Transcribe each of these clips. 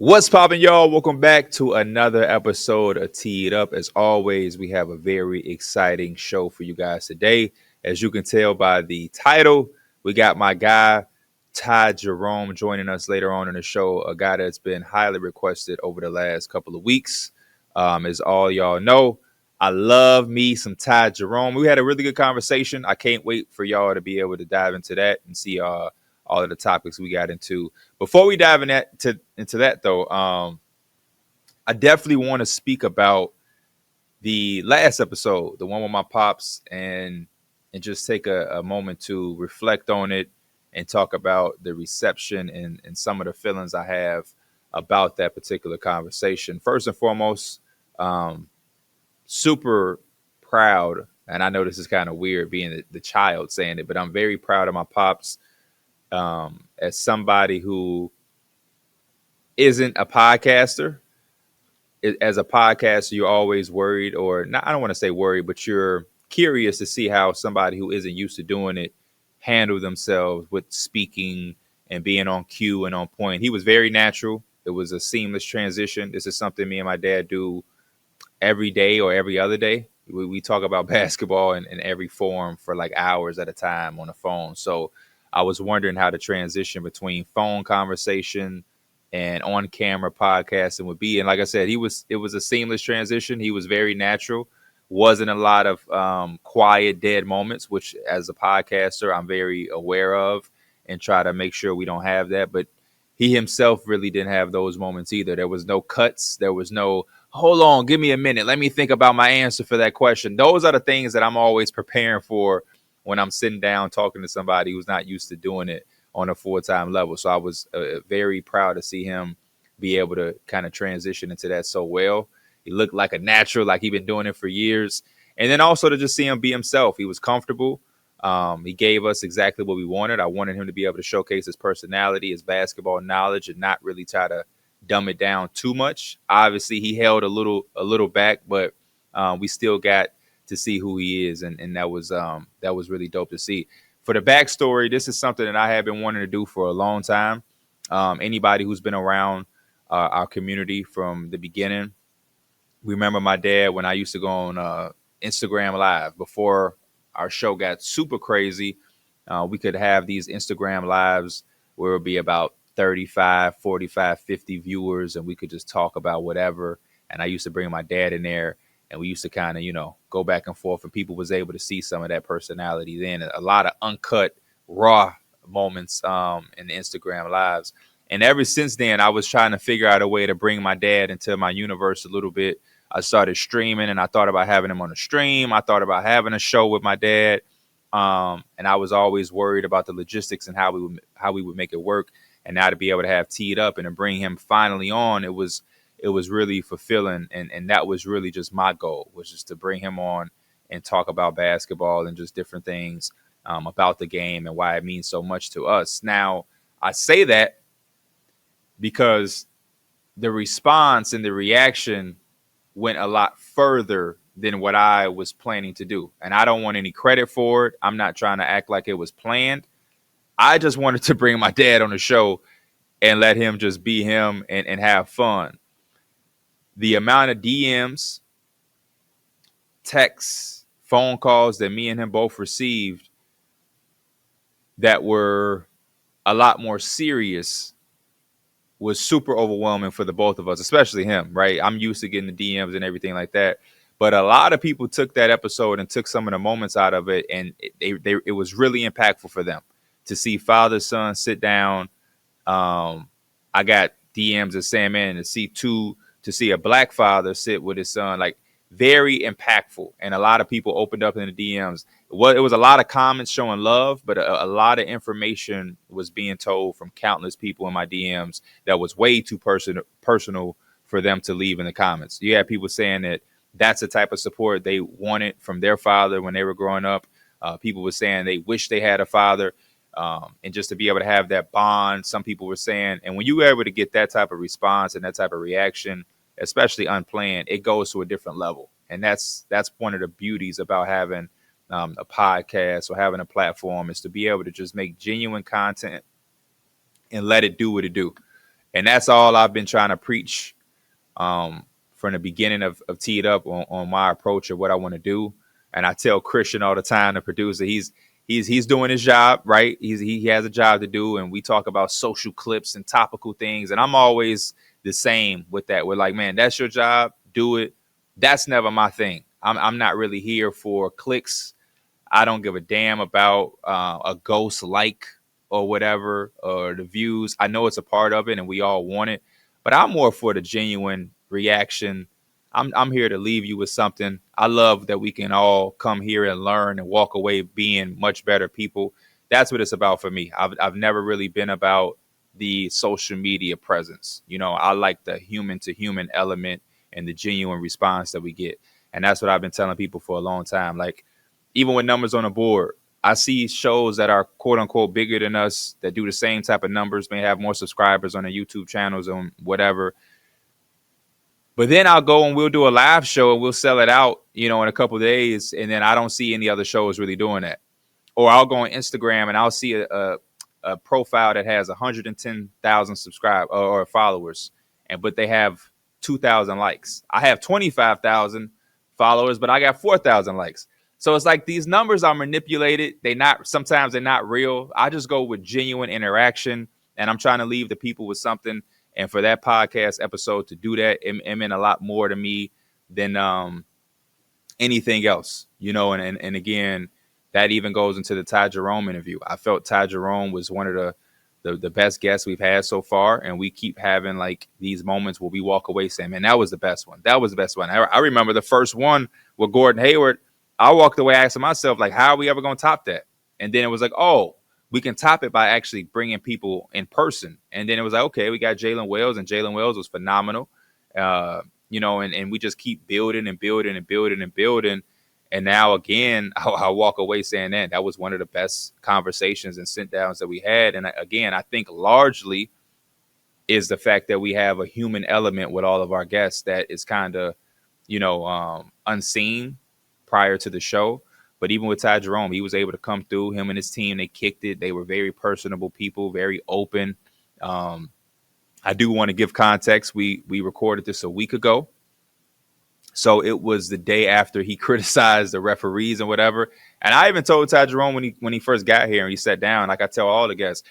What's poppin', y'all? Welcome back to another episode of Teed Up. As always, we have a very exciting show for you guys today. As you can tell by the title, we got my guy, Ty Jerome, joining us later on in the show, a guy that's been highly requested over the last couple of weeks. As all y'all know, I love me some Ty Jerome. We had a really good conversation. I can't wait for y'all to be able to dive into that and see all of the topics we got into. Before we dive into that, though, I definitely want to speak about the last episode, the one with my pops, and just take a moment to reflect on it and talk about the reception and some of the feelings I have about that particular conversation. First and foremost, super proud, and I know this is kind of weird being the child saying it, but I'm very proud of my pops. As somebody who isn't a podcaster, as a podcaster, you're always worried, or not, I don't want to say worried, but you're curious to see how somebody who isn't used to doing it handle themselves with speaking and being on cue and on point. He was very natural. It was a seamless transition. This is something me and my dad do every day or every other day. We talk about basketball in every form for like hours at a time on the phone. So I was wondering how the transition between phone conversation and on camera podcasting would be. And like I said, it was a seamless transition. He was very natural. Wasn't a lot of quiet, dead moments, which as a podcaster, I'm very aware of and try to make sure we don't have that. But he himself really didn't have those moments either. There was no cuts. There was no, hold on, give me a minute. Let me think about my answer for that question. Those are the things that I'm always preparing for when I'm sitting down talking to somebody who's not used to doing it on a full-time level. So I was very proud to see him be able to kind of transition into that so well. He looked like a natural, like he'd been doing it for years. And then also to just see him be himself. He was comfortable. He gave us exactly what we wanted. I wanted him to be able to showcase his personality, his basketball knowledge, and not really try to dumb it down too much. Obviously, he held a little back, but we still got to see who he is, and that was really dope to see. For the backstory, this is something that I have been wanting to do for a long time. Anybody who's been around our community from the beginning, remember my dad when I used to go on Instagram Live before our show got super crazy. We could have these Instagram Lives where it would be about 35, 45, 50 viewers, and we could just talk about whatever. And I used to bring my dad in there, and we used to kind of, go back and forth, and people was able to see some of that personality then. A lot of uncut, raw moments in the Instagram Lives. And ever since then, I was trying to figure out a way to bring my dad into my universe a little bit. I started streaming, and I thought about having him on a stream. I thought about having a show with my dad. And I was always worried about the logistics and how we would make it work. And now to be able to have Teed Up and to bring him finally on, it was really fulfilling. And that was really just my goal, was just to bring him on and talk about basketball and just different things about the game and why it means so much to us. Now, I say that because the response and the reaction went a lot further than what I was planning to do. And I don't want any credit for it. I'm not trying to act like it was planned. I just wanted to bring my dad on the show and let him just be him and have fun. The amount of DMs, texts, phone calls that me and him both received that were a lot more serious was super overwhelming for the both of us, especially him, right? I'm used to getting the DMs and everything like that. But a lot of people took that episode and took some of the moments out of it, and it was really impactful for them to see father, son sit down. I got DMs that saying, man, to see a black father sit with his son, like very impactful. And a lot of people opened up in the DMs. Well, it was a lot of comments showing love, but a lot of information was being told from countless people in my DMs that was way too personal for them to leave in the comments. You had people saying that that's the type of support they wanted from their father when they were growing up. People were saying they wish they had a father. And just to be able to have that bond, some people were saying, and when you were able to get that type of response and that type of reaction, especially unplanned, it goes to a different level. And that's one of the beauties about having a podcast or having a platform, is to be able to just make genuine content and let it do what it do. And that's all I've been trying to preach from the beginning of Teed Up on my approach of what I want to do. And I tell Christian all the time, the producer, he's doing his job, right? He has a job to do, and we talk about social clips and topical things. And I'm always the same with that. We're like, man, that's your job, do it. That's never my thing. I'm not really here for clicks. I don't give a damn about a ghost like or whatever, or the views. I know it's a part of it and we all want it, but I'm more for the genuine reaction. I'm here to leave you with something. I love that we can all come here and learn and walk away being much better people. That's what it's about for me. I've never really been about the social media presence. You know, I like the human to human element and the genuine response that we get. And that's what I've been telling people for a long time. Like, even with numbers on the board, I see shows that are quote unquote bigger than us that do the same type of numbers, may have more subscribers on their YouTube channels and whatever. But then I'll go and we'll do a live show and we'll sell it out, you know, in a couple of days. And then I don't see any other shows really doing that. Or I'll go on Instagram and I'll see a profile that has 110,000 subscribers or followers, but they have 2,000 likes. I have 25,000 followers, but I got 4,000 likes. So it's like these numbers are manipulated. Sometimes they're not real. I just go with genuine interaction, and I'm trying to leave the people with something. And for that podcast episode to do that, it meant a lot more to me than anything else, you know. And again, that even goes into the Ty Jerome interview. I felt Ty Jerome was one of the best guests we've had so far, and we keep having like these moments where we walk away saying, "Man, that was the best one. That was the best one." I remember the first one with Gordon Hayward. I walked away asking myself, like, how are we ever going to top that? And then it was like, oh, we can top it by actually bringing people in person. And then it was like, okay, we got Jalen Wells, and Jalen Wells was phenomenal. You know, and we just keep building and building and building and building. And now, again, I walk away saying that was one of the best conversations and sit downs that we had. And again, I think largely is the fact that we have a human element with all of our guests that is kind of, you know, unseen prior to the show. But even with Ty Jerome, he was able to come through. Him and his team, they kicked it. They were very personable people, very open. I do want to give context. We recorded this a week ago. So it was the day after he criticized the referees and whatever. And I even told Ty Jerome when he first got here and he sat down, like I tell all the guests,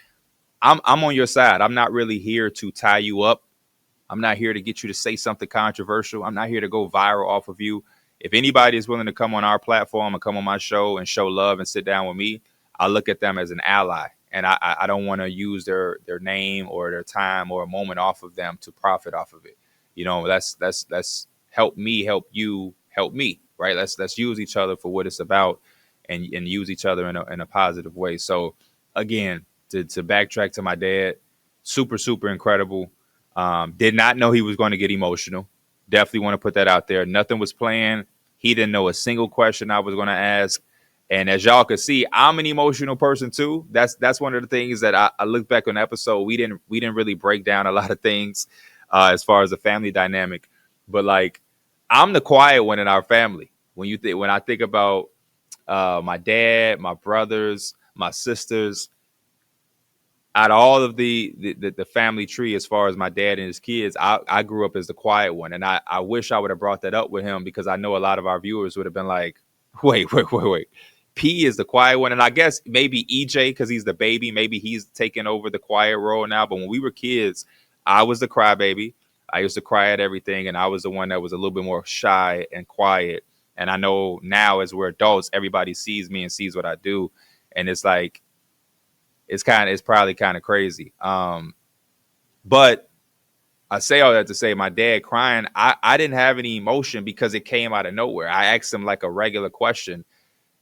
I'm on your side. I'm not really here to tie you up. I'm not here to get you to say something controversial. I'm not here to go viral off of you. If anybody is willing to come on our platform and come on my show and show love and sit down with me, I look at them as an ally. And I don't want to use their name or their time or a moment off of them to profit off of it. You know, that's help me, help you, help me, right? Let's use each other for what it's about and use each other in a positive way. So again, to backtrack to my dad, super, super incredible. Did not know he was going to get emotional. Definitely want to put that out there. Nothing was planned. He didn't know a single question I was going to ask. And as y'all could see, I'm an emotional person too. That's one of the things that I look back on the episode. We didn't really break down a lot of things as far as the family dynamic. But like, I'm the quiet one in our family. When I think about my dad, my brothers, my sisters, out of all of the family tree, as far as my dad and his kids, I grew up as the quiet one. And I wish I would have brought that up with him, because I know a lot of our viewers would have been like, wait. P is the quiet one. And I guess maybe EJ, because he's the baby, maybe he's taking over the quiet role now. But when we were kids, I was the crybaby. I used to cry at everything. And I was the one that was a little bit more shy and quiet. And I know now, as we're adults, everybody sees me and sees what I do. And it's like, it's probably kind of crazy. But I say all that to say, my dad crying, I didn't have any emotion because it came out of nowhere. I asked him like a regular question,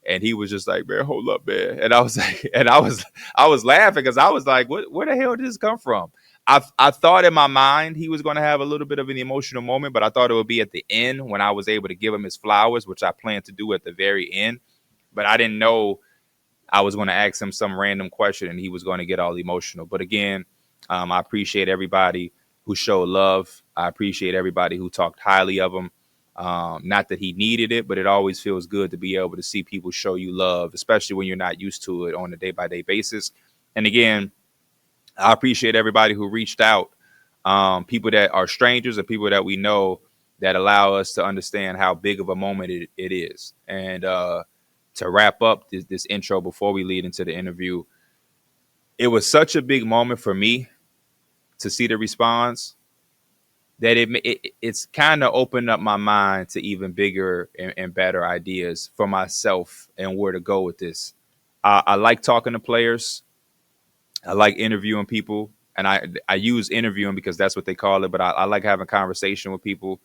and he was just like, "Man, hold up, man." And I was like, I was laughing because I was like, where the hell did this come from? I thought in my mind he was going to have a little bit of an emotional moment, but I thought it would be at the end when I was able to give him his flowers, which I planned to do at the very end. But I didn't know I was going to ask him some random question and he was going to get all emotional. But again, I appreciate everybody who showed love. I appreciate everybody who talked highly of him. Not that he needed it, but it always feels good to be able to see people show you love, especially when you're not used to it on a day-by-day basis. And again, I appreciate everybody who reached out people that are strangers and people that we know that allow us to understand how big of a moment it is. And to wrap up this intro before we lead into the interview, it was such a big moment for me to see the response that it's kind of opened up my mind to even bigger and better ideas for myself and where to go with this. I like talking to players. I like interviewing people, and I use interviewing because that's what they call it. But I like having conversation with people.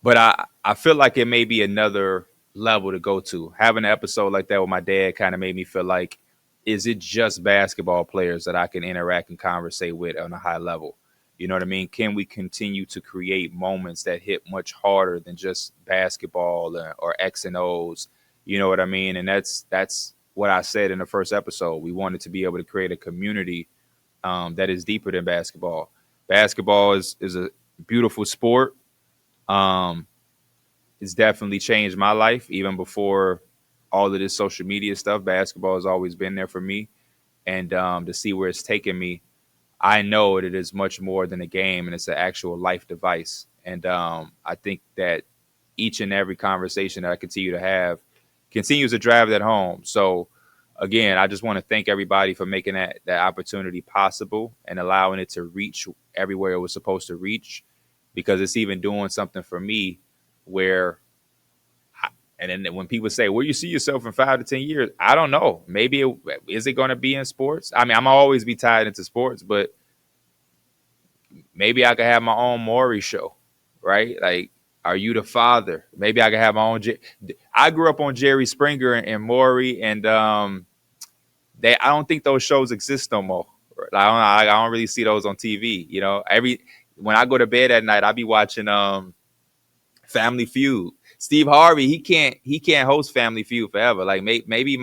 But I feel like it may be another level to go to. Having an episode like that with my dad kind of made me feel like, is it just basketball players that I can interact and conversate with on a high level? You know what I mean? Can we continue to create moments that hit much harder than just basketball or X and O's? You know what I mean? And that's what I said in the first episode. We wanted to be able to create a community that is deeper than basketball. Basketball is a beautiful sport. It's definitely changed my life even before all of this social media stuff. Basketball has always been there for me, and to see where it's taken me, I know that it is much more than a game, and it's an actual life device. And I think that each and every conversation that I continue to have continues to drive that home. So again, I just want to thank everybody for making that opportunity possible and allowing it to reach everywhere it was supposed to reach, because it's even doing something for me where, and then when people say, where you see yourself in 5 to 10 years, I don't know. Maybe is it going to be in sports? I mean, I'm always be tied into sports, but maybe I could have my own Maury show, right? Like, Are You the Father? Maybe I could have my own. I grew up on Jerry Springer and Maury, and I don't think those shows exist no more. I don't really see those on TV. You know, when I go to bed at night, I be watching Family Feud. Steve Harvey, he can't host Family Feud forever. Like maybe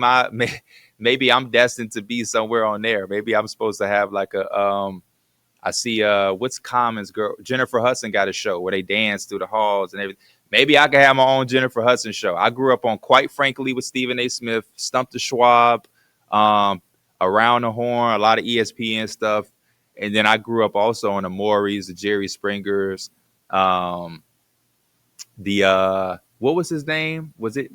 I'm destined to be somewhere on there. Maybe I'm supposed to have like a I see what's Common's girl, Jennifer Hudson, got a show where they dance through the halls and everything. Maybe I could have my own Jennifer Hudson show. I grew up on Quite Frankly with Stephen A. Smith, Stump the Schwab, Around the Horn, a lot of ESPN stuff. And then I grew up also on the Maury's, the Jerry Springers, what was his name? Was it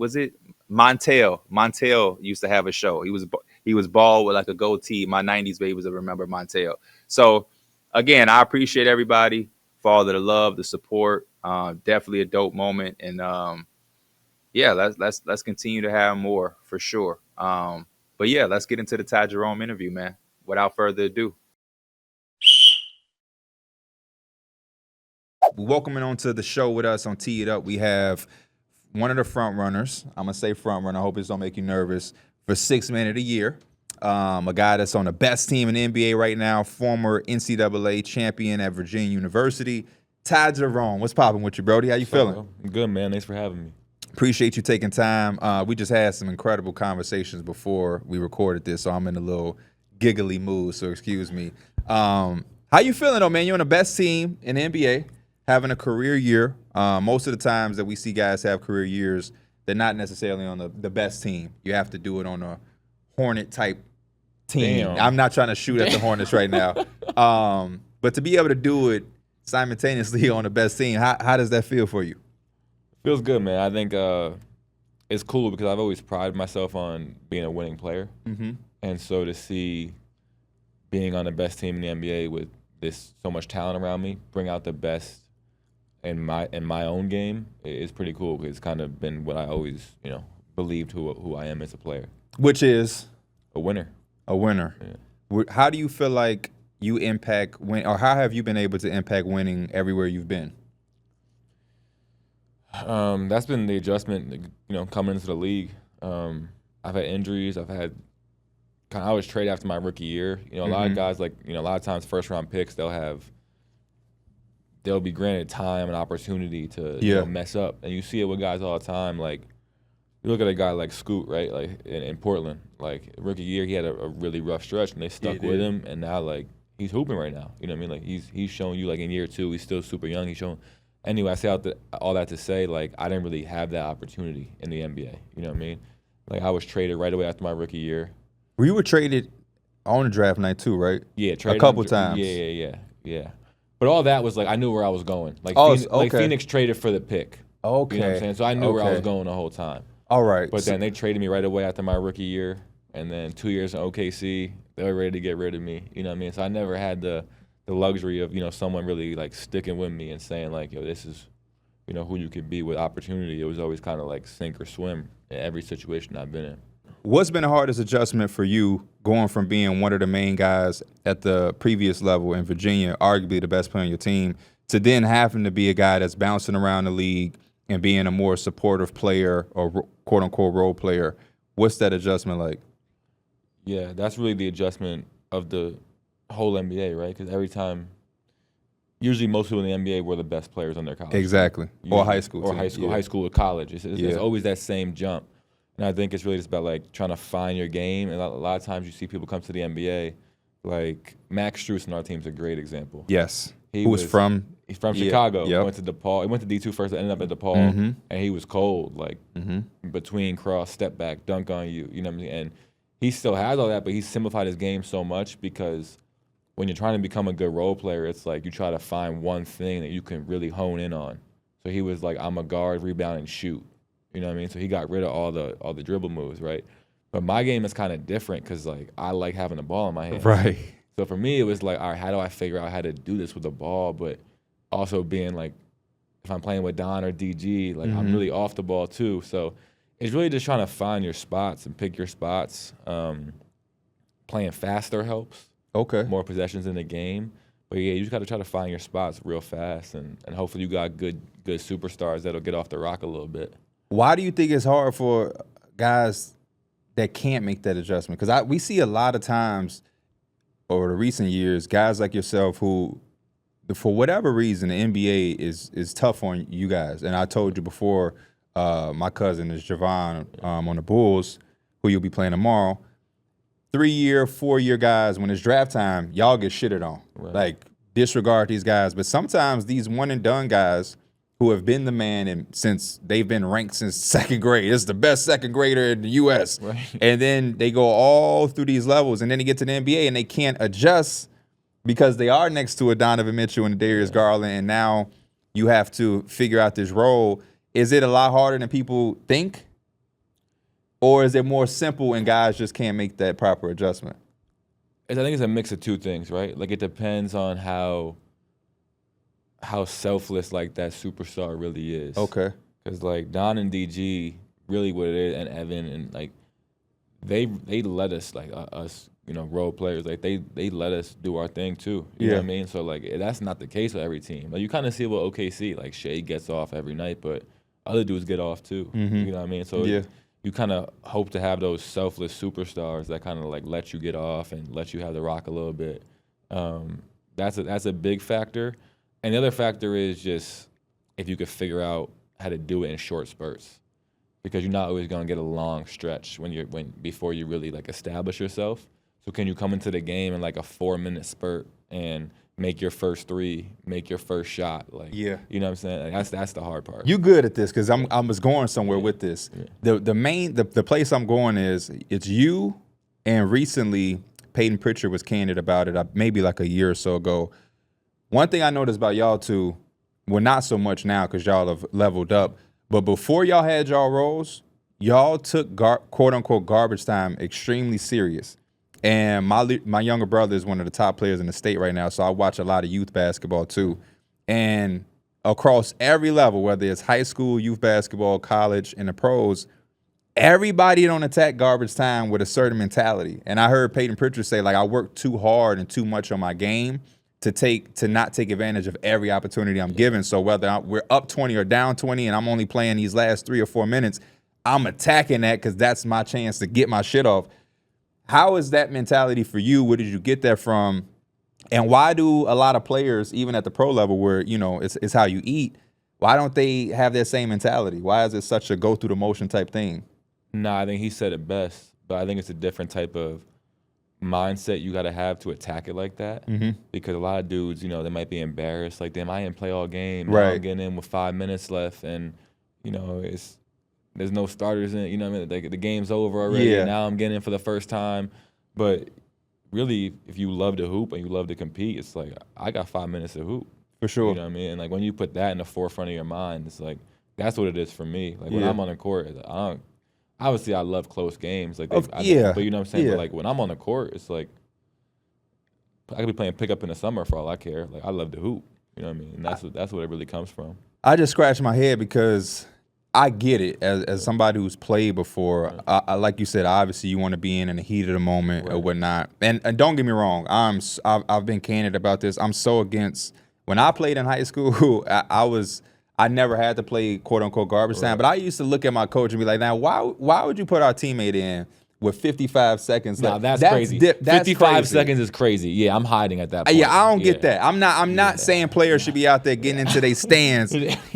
Montel? Montel used to have a show. He was bald with like a goatee. My 90s babies will remember Montel. So again, I appreciate everybody for all of the love, the support. Definitely a dope moment. And yeah, let's continue to have more for sure. But yeah, let's get into the Ty Jerome interview, man. Without further ado. Welcoming onto the show with us on Tee It Up, we have one of the front runners. I'm gonna say front runner. I hope this don't make you nervous. For Sixth Man of the Year, a guy that's on the best team in the NBA right now, former NCAA champion at Virginia University, Ty Jerome. What's popping with you, Brody? How you feeling? I'm good, man. Thanks for having me. Appreciate you taking time. We just had some incredible conversations before we recorded this, so I'm in a little giggly mood. So excuse me. How you feeling though, man? You're on the best team in the NBA. Having a career year. Most of the times that we see guys have career years, they're not necessarily on the best team. You have to do it on a Hornet type team. Damn. I'm not trying to shoot at the Hornets right now. But to be able to do it simultaneously on the best team, how does that feel for you? Feels good, man. I think it's cool because I've always prided myself on being a winning player. Mm-hmm. And so to see being on the best team in the NBA with this so much talent around me, bring out the best in my own game is pretty cool because it's kind of been what I always, believed who I am as a player. Which is? A winner. A winner. Yeah. How do you feel like you impact or how have you been able to impact winning everywhere you've been? That's been the adjustment, coming into the league. I've had injuries. I was traded after my rookie year. A lot of guys, a lot of times first-round picks, they'll be granted time and opportunity to mess up. And you see it with guys all the time. Like, you look at a guy like Scoot, right, like in Portland. Like, rookie year, he had a really rough stretch, and they stuck with him. And now, he's hooping right now. You know what I mean? Like, he's showing you, in year two, he's still super young. He's showing. Anyway, I say all that to say, I didn't really have that opportunity in the NBA. You know what I mean? I was traded right away after my rookie year. You were traded On the draft night too, right? Yeah, a couple times. Yeah. But all that was like I knew where I was going. Like, like Phoenix traded for the pick. Okay. You know what I'm saying? So I knew where I was going the whole time. All right. But then they traded me right away after my rookie year, and then 2 years in OKC, they were ready to get rid of me. You know what I mean? So I never had the luxury of, someone really like sticking with me and saying like, yo, this is, who you could be with opportunity. It was always kind of like sink or swim in every situation I've been in. What's been the hardest adjustment for you going from being one of the main guys at the previous level in Virginia, arguably the best player on your team, to then having to be a guy that's bouncing around the league and being a more supportive player or quote-unquote role player? What's that adjustment like? Yeah, that's really the adjustment of the whole NBA, right? Because every time, usually most people in the NBA were the best players on their college. Exactly. Usually. Or high school. Or high school, high school or college. It's always that same jump. And I think it's really just about like trying to find your game. And a lot of times you see people come to the NBA, like Max Strus on our team's a great example. Yes. He's from Chicago. Yep. He went to DePaul. He went to D2 first, ended up at DePaul, and he was cold, like between cross, step back, dunk on you. You know what I mean? And he still has all that, but he's simplified his game so much because when you're trying to become a good role player, it's like you try to find one thing that you can really hone in on. So he was like, I'm a guard, rebound, and shoot. You know what I mean? So he got rid of all the dribble moves, right? But my game is kind of different because like I like having the ball in my hand. Right. So for me, it was like, all right, how do I figure out how to do this with the ball, but also being like, if I'm playing with Don or DG, like I'm really off the ball too. So it's really just trying to find your spots and pick your spots. Playing faster helps. Okay. More possessions in the game. But yeah, you just got to try to find your spots real fast, and hopefully you got good superstars that'll get off the rock a little bit. Why do you think it's hard for guys that can't make that adjustment? Because we see a lot of times over the recent years, guys like yourself who, for whatever reason, the NBA is tough on you guys. And I told you before, my cousin is Javon on the Bulls, who you'll be playing tomorrow. 3-year, 4-year guys, when it's draft time, y'all get shitted on. Right. Like, disregard these guys. But sometimes these one-and-done guys who have been the man and since they've been ranked since second grade. This is the best second grader in the U.S. Right. And then they go all through these levels, and then they get to the NBA and they can't adjust because they are next to a Donovan Mitchell and a Darius Garland, and now you have to figure out this role. Is it a lot harder than people think? Or is it more simple and guys just can't make that proper adjustment? I think it's a mix of two things, right? Like it depends on how selfless like that superstar really is. Okay. Because like Don and DG, really what it is, and Evan, and like they let us like us, role players, like they let us do our thing too. You know what I mean? So like that's not the case with every team. Like you kind of see it with OKC, like Shea gets off every night, but other dudes get off too. You know what I mean? So you kind of hope to have those selfless superstars that kind of like let you get off and let you have the rock a little bit. That's a big factor. And the other factor is just if you could figure out how to do it in short spurts, because you're not always going to get a long stretch before you really like establish yourself. So can you come into the game in like a 4-minute spurt and make your first three, make your first shot? Like, you know what I'm saying? Like, that's the hard part. You good at this because I was going somewhere with this. Yeah. The place I'm going is it's you, and recently Peyton Pritchard was candid about it maybe like a year or so ago. One thing I noticed about y'all two, well, not so much now because y'all have leveled up, but before y'all had y'all roles, y'all took quote-unquote garbage time extremely serious. And my younger brother is one of the top players in the state right now, so I watch a lot of youth basketball too. And across every level, whether it's high school, youth basketball, college, and the pros, everybody don't attack garbage time with a certain mentality. And I heard Peyton Pritchard say, like, I work too hard and too much on my game to not take advantage of every opportunity I'm given. So whether we're up 20 or down 20 and I'm only playing these last 3 or 4 minutes, I'm attacking that because that's my chance to get my shit off. How is that mentality for you? Where did you get that from? And why do a lot of players, even at the pro level where, it's how you eat, why don't they have that same mentality? Why is it such a go through the motion type thing? Nah, I think he said it best, but I think it's a different type of mindset you got to have to attack it like that. Because a lot of dudes, they might be embarrassed. Like, damn, I didn't play all game. Now I'm getting in with 5 minutes left, and, there's no starters in it. You know what I mean? Like, the game's over already, and now I'm getting in for the first time. But really, if you love to hoop and you love to compete, it's like I got 5 minutes to hoop. For sure. You know what I mean? And like when you put that in the forefront of your mind, it's like that's what it is for me. Like when I'm on the court, obviously I love close games. Like but you know what I'm saying? Yeah. But like when I'm on the court, it's like I could be playing pickup in the summer for all I care. Like I love to hoop. You know what I mean? And that's what it really comes from. I just scratched my head because I get it as somebody who's played before. Right. I like you said, obviously you want to be in the heat of the moment or whatnot. And don't get me wrong, I've been candid about this. I'm so against when I played in high school. I never had to play quote unquote garbage time, but I used to look at my coach and be like, now why would you put our teammate in with 55 seconds left? That's crazy. 55 seconds is crazy. Yeah, I'm hiding at that point. Yeah, I don't get that. I'm not saying players should be out there getting into their stands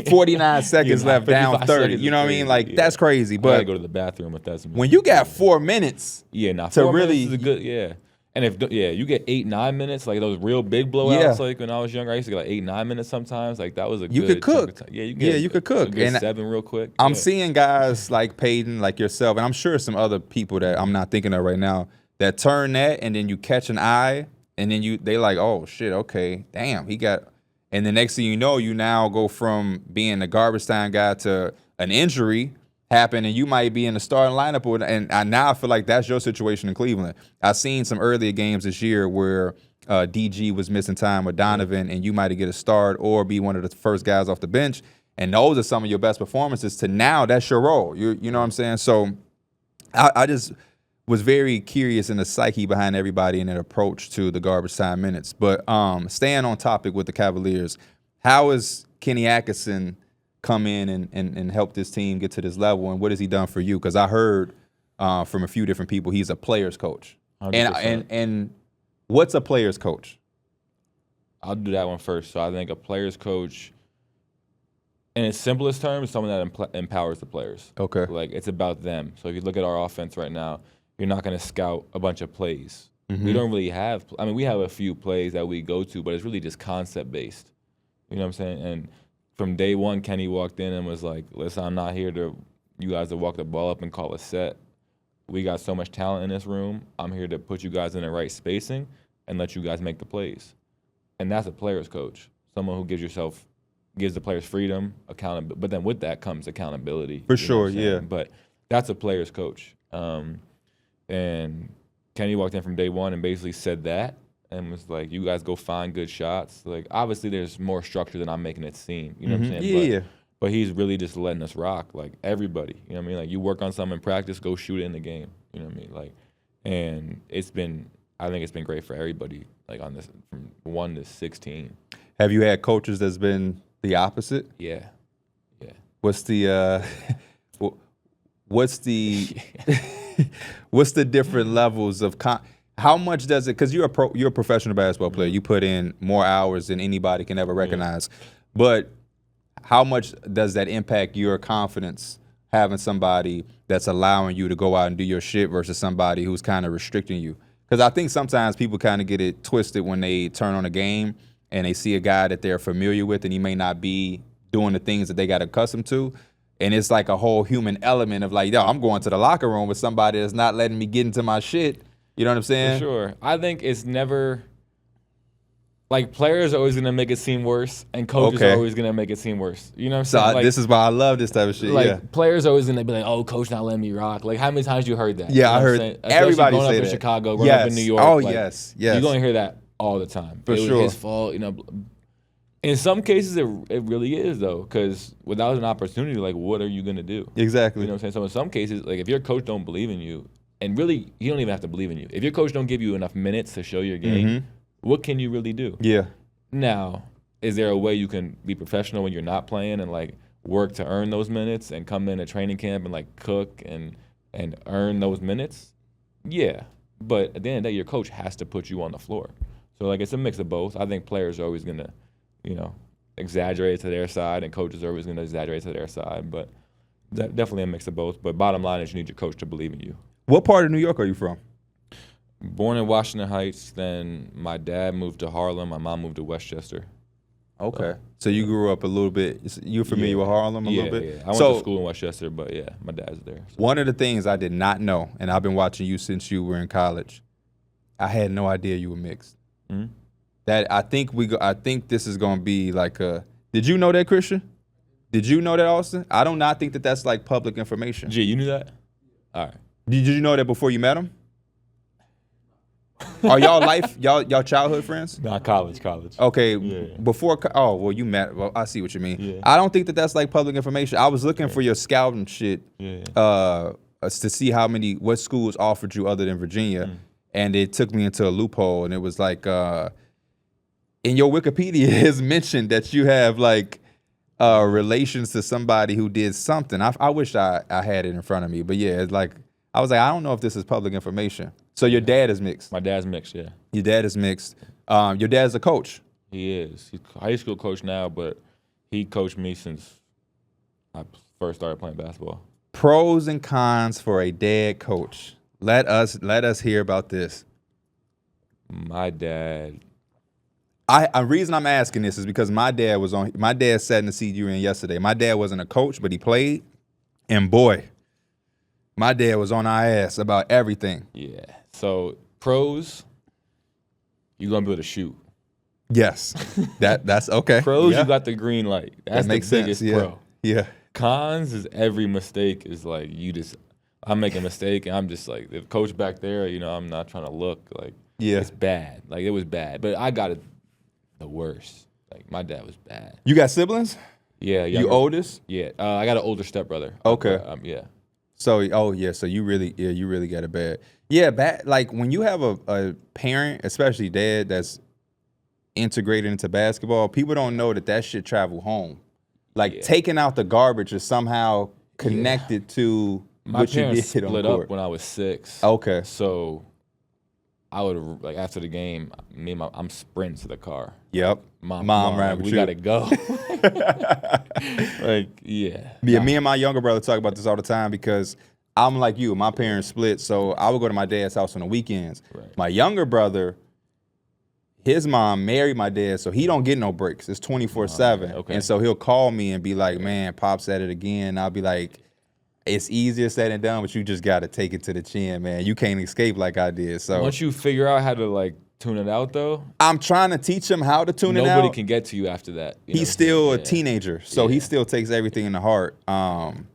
49 seconds left, down 30. You know what I mean? Like, that's crazy. But I gotta go to the bathroom if that's when you got 4 minutes to really is a good, and if you get 8-9 minutes, like those real big blowouts, like when I was younger, I used to get like 8-9 minutes sometimes. Like that was a you good could cook. You could cook. And 7 real quick. I'm seeing guys like Peyton, like yourself, and I'm sure some other people that I'm not thinking of right now that turn that, and then you catch an eye, and then they like, oh shit, okay, damn, he got, and the next thing you know, you now go from being a garbage time guy to an injury happen, and you might be in the starting lineup. And now I feel like that's your situation in Cleveland. I've seen some earlier games this year where DG was missing time with Donovan, and you might get a start or be one of the first guys off the bench. And those are some of your best performances. To now, that's your role. You know what I'm saying? So I just was very curious in the psyche behind everybody and their approach to the garbage time minutes. But staying on topic with the Cavaliers, how is Kenny Atkinson come in and help this team get to this level, and what has he done for you? Because I heard from a few different people he's a player's coach. 100%. And what's a player's coach? I'll do that one first. So I think a player's coach, in its simplest terms, is someone that empowers the players. Okay. Like it's about them. So if you look at our offense right now, you're not going to scout a bunch of plays. We don't really have. I mean, we have a few plays that we go to, but it's really just concept based. You know what I'm saying? And from day one, Kenny walked in and was like, listen, I'm not here to you guys to walk the ball up and call a set. We got so much talent in this room. I'm here to put you guys in the right spacing and let you guys make the plays. And that's a player's coach, someone who gives the players freedom, accountability. But then with that comes accountability. For sure, yeah. But that's a player's coach. And Kenny walked in from day one and basically said that. And was like, you guys go find good shots. Like, obviously, there's more structure than I'm making it seem. You know what I'm saying? Yeah. But he's really just letting us rock. Like, everybody. You know what I mean? Like, you work on something in practice, go shoot it in the game. You know what I mean? Like, and I think it's been great for everybody, like, on this, from 1 to 16. Have you had coaches that's been the opposite? Yeah. What's the what's the different levels of how much does it, because you're a professional basketball player, you put in more hours than anybody can ever recognize, but how much does that impact your confidence having somebody that's allowing you to go out and do your shit versus somebody who's kind of restricting you? Because I think sometimes people kind of get it twisted when they turn on a game and they see a guy that they're familiar with and he may not be doing the things that they got accustomed to. And it's like a whole human element of like, yo, I'm going to the locker room with somebody that's not letting me get into my shit. You know what I'm saying? For sure. I think it's never, like, players are always going to make it seem worse, and coaches are always going to make it seem worse. You know what I'm saying? Like, this is why I love this type of shit. Like, players are always going to be like, oh, coach not letting me rock. Like, how many times you heard that? Yeah, you know I heard everybody growing say up that. In Chicago, growing up in New York. Oh, like, yes. You're going to hear that all the time. For sure. It was his fault, you know. In some cases, it really is, though, because without an opportunity, like, what are you going to do? Exactly. You know what I'm saying? So in some cases, like, if your coach don't believe in you, and really, he don't even have to believe in you. If your coach don't give you enough minutes to show your game, what can you really do? Yeah. Now, is there a way you can be professional when you're not playing and, like, work to earn those minutes and come in at training camp and, like, cook and earn those minutes? Yeah. But at the end of the day, your coach has to put you on the floor. So, like, it's a mix of both. I think players are always going to, you know, exaggerate to their side, and coaches are always going to exaggerate to their side. But definitely a mix of both. But bottom line is you need your coach to believe in you. What part of New York are you from? Born in Washington Heights. Then my dad moved to Harlem. My mom moved to Westchester. Okay. So you grew up a little bit. You're familiar with Harlem a little bit? Yeah. I went to school in Westchester, but yeah, my dad's there. So. One of the things I did not know, and I've been watching you since you were in college, I had no idea you were mixed. Mm-hmm. That I think this is gonna be like a. Did you know that, Christian? Did you know that, Austin? I do not think that that's like public information. Gee, you knew that? All right. Did you know that before you met him? Are y'all childhood friends? Nah, college. Okay, Yeah. before. You met. Well, I see what you mean. Yeah. I don't think that that's like public information. I was looking for your scouting shit. Yeah. To see what schools offered you other than Virginia, and it took me into a loophole, and it was like, in your Wikipedia, it's mentioned that you have like relations to somebody who did something. I wish I had it in front of me, but yeah, it's like I was like, I don't know if this is public information. So your dad is mixed. My dad's mixed, yeah. Your dad is mixed. Your dad's a coach. He is. He's a high school coach now, but he coached me since I first started playing basketball. Pros and cons for a dad coach. Let us hear about this. My dad. The reason I'm asking this is because my dad sat in the seat you were in yesterday. My dad wasn't a coach, but he played. And boy, my dad was on our ass about everything. Yeah. So pros, you're gonna be able to shoot. Yes. That's okay. Pros, yeah. you got the green light. That's that makes the biggest sense. Yeah. pro. Yeah. Cons is every mistake is like I'm making a mistake and I'm just like the coach back there, I'm not trying to look like it's bad. Like it was bad. But I got it the worst. Like my dad was bad. You got siblings? Yeah. You oldest? Yeah. I got an older stepbrother. Okay. Yeah. So you really got it bad. Yeah, bad. Like when you have a parent, especially dad, that's integrated into basketball, people don't know that shit travel home. Like taking out the garbage is somehow connected to my what you parents did on split court. up when I was 6. Okay. So I would like after the game, I'm sprinting to the car. Yep. Mom, ran with we you. gotta go. Yeah, me and my younger brother talk about this all the time because I'm like you. My parents split, so I would go to my dad's house on the weekends. Right. My younger brother, his mom married my dad, so he don't get no breaks. It's 24/7. Okay. And so he'll call me and be like, man, Pop's at it again. And I'll be like, it's easier said than done, but you just got to take it to the chin, man. You can't escape like I did. So once you figure out how to like tune it out, though, I'm trying to teach him how to tune it out. nobody can get to you after that. He's still a teenager, so he still takes everything in the heart. And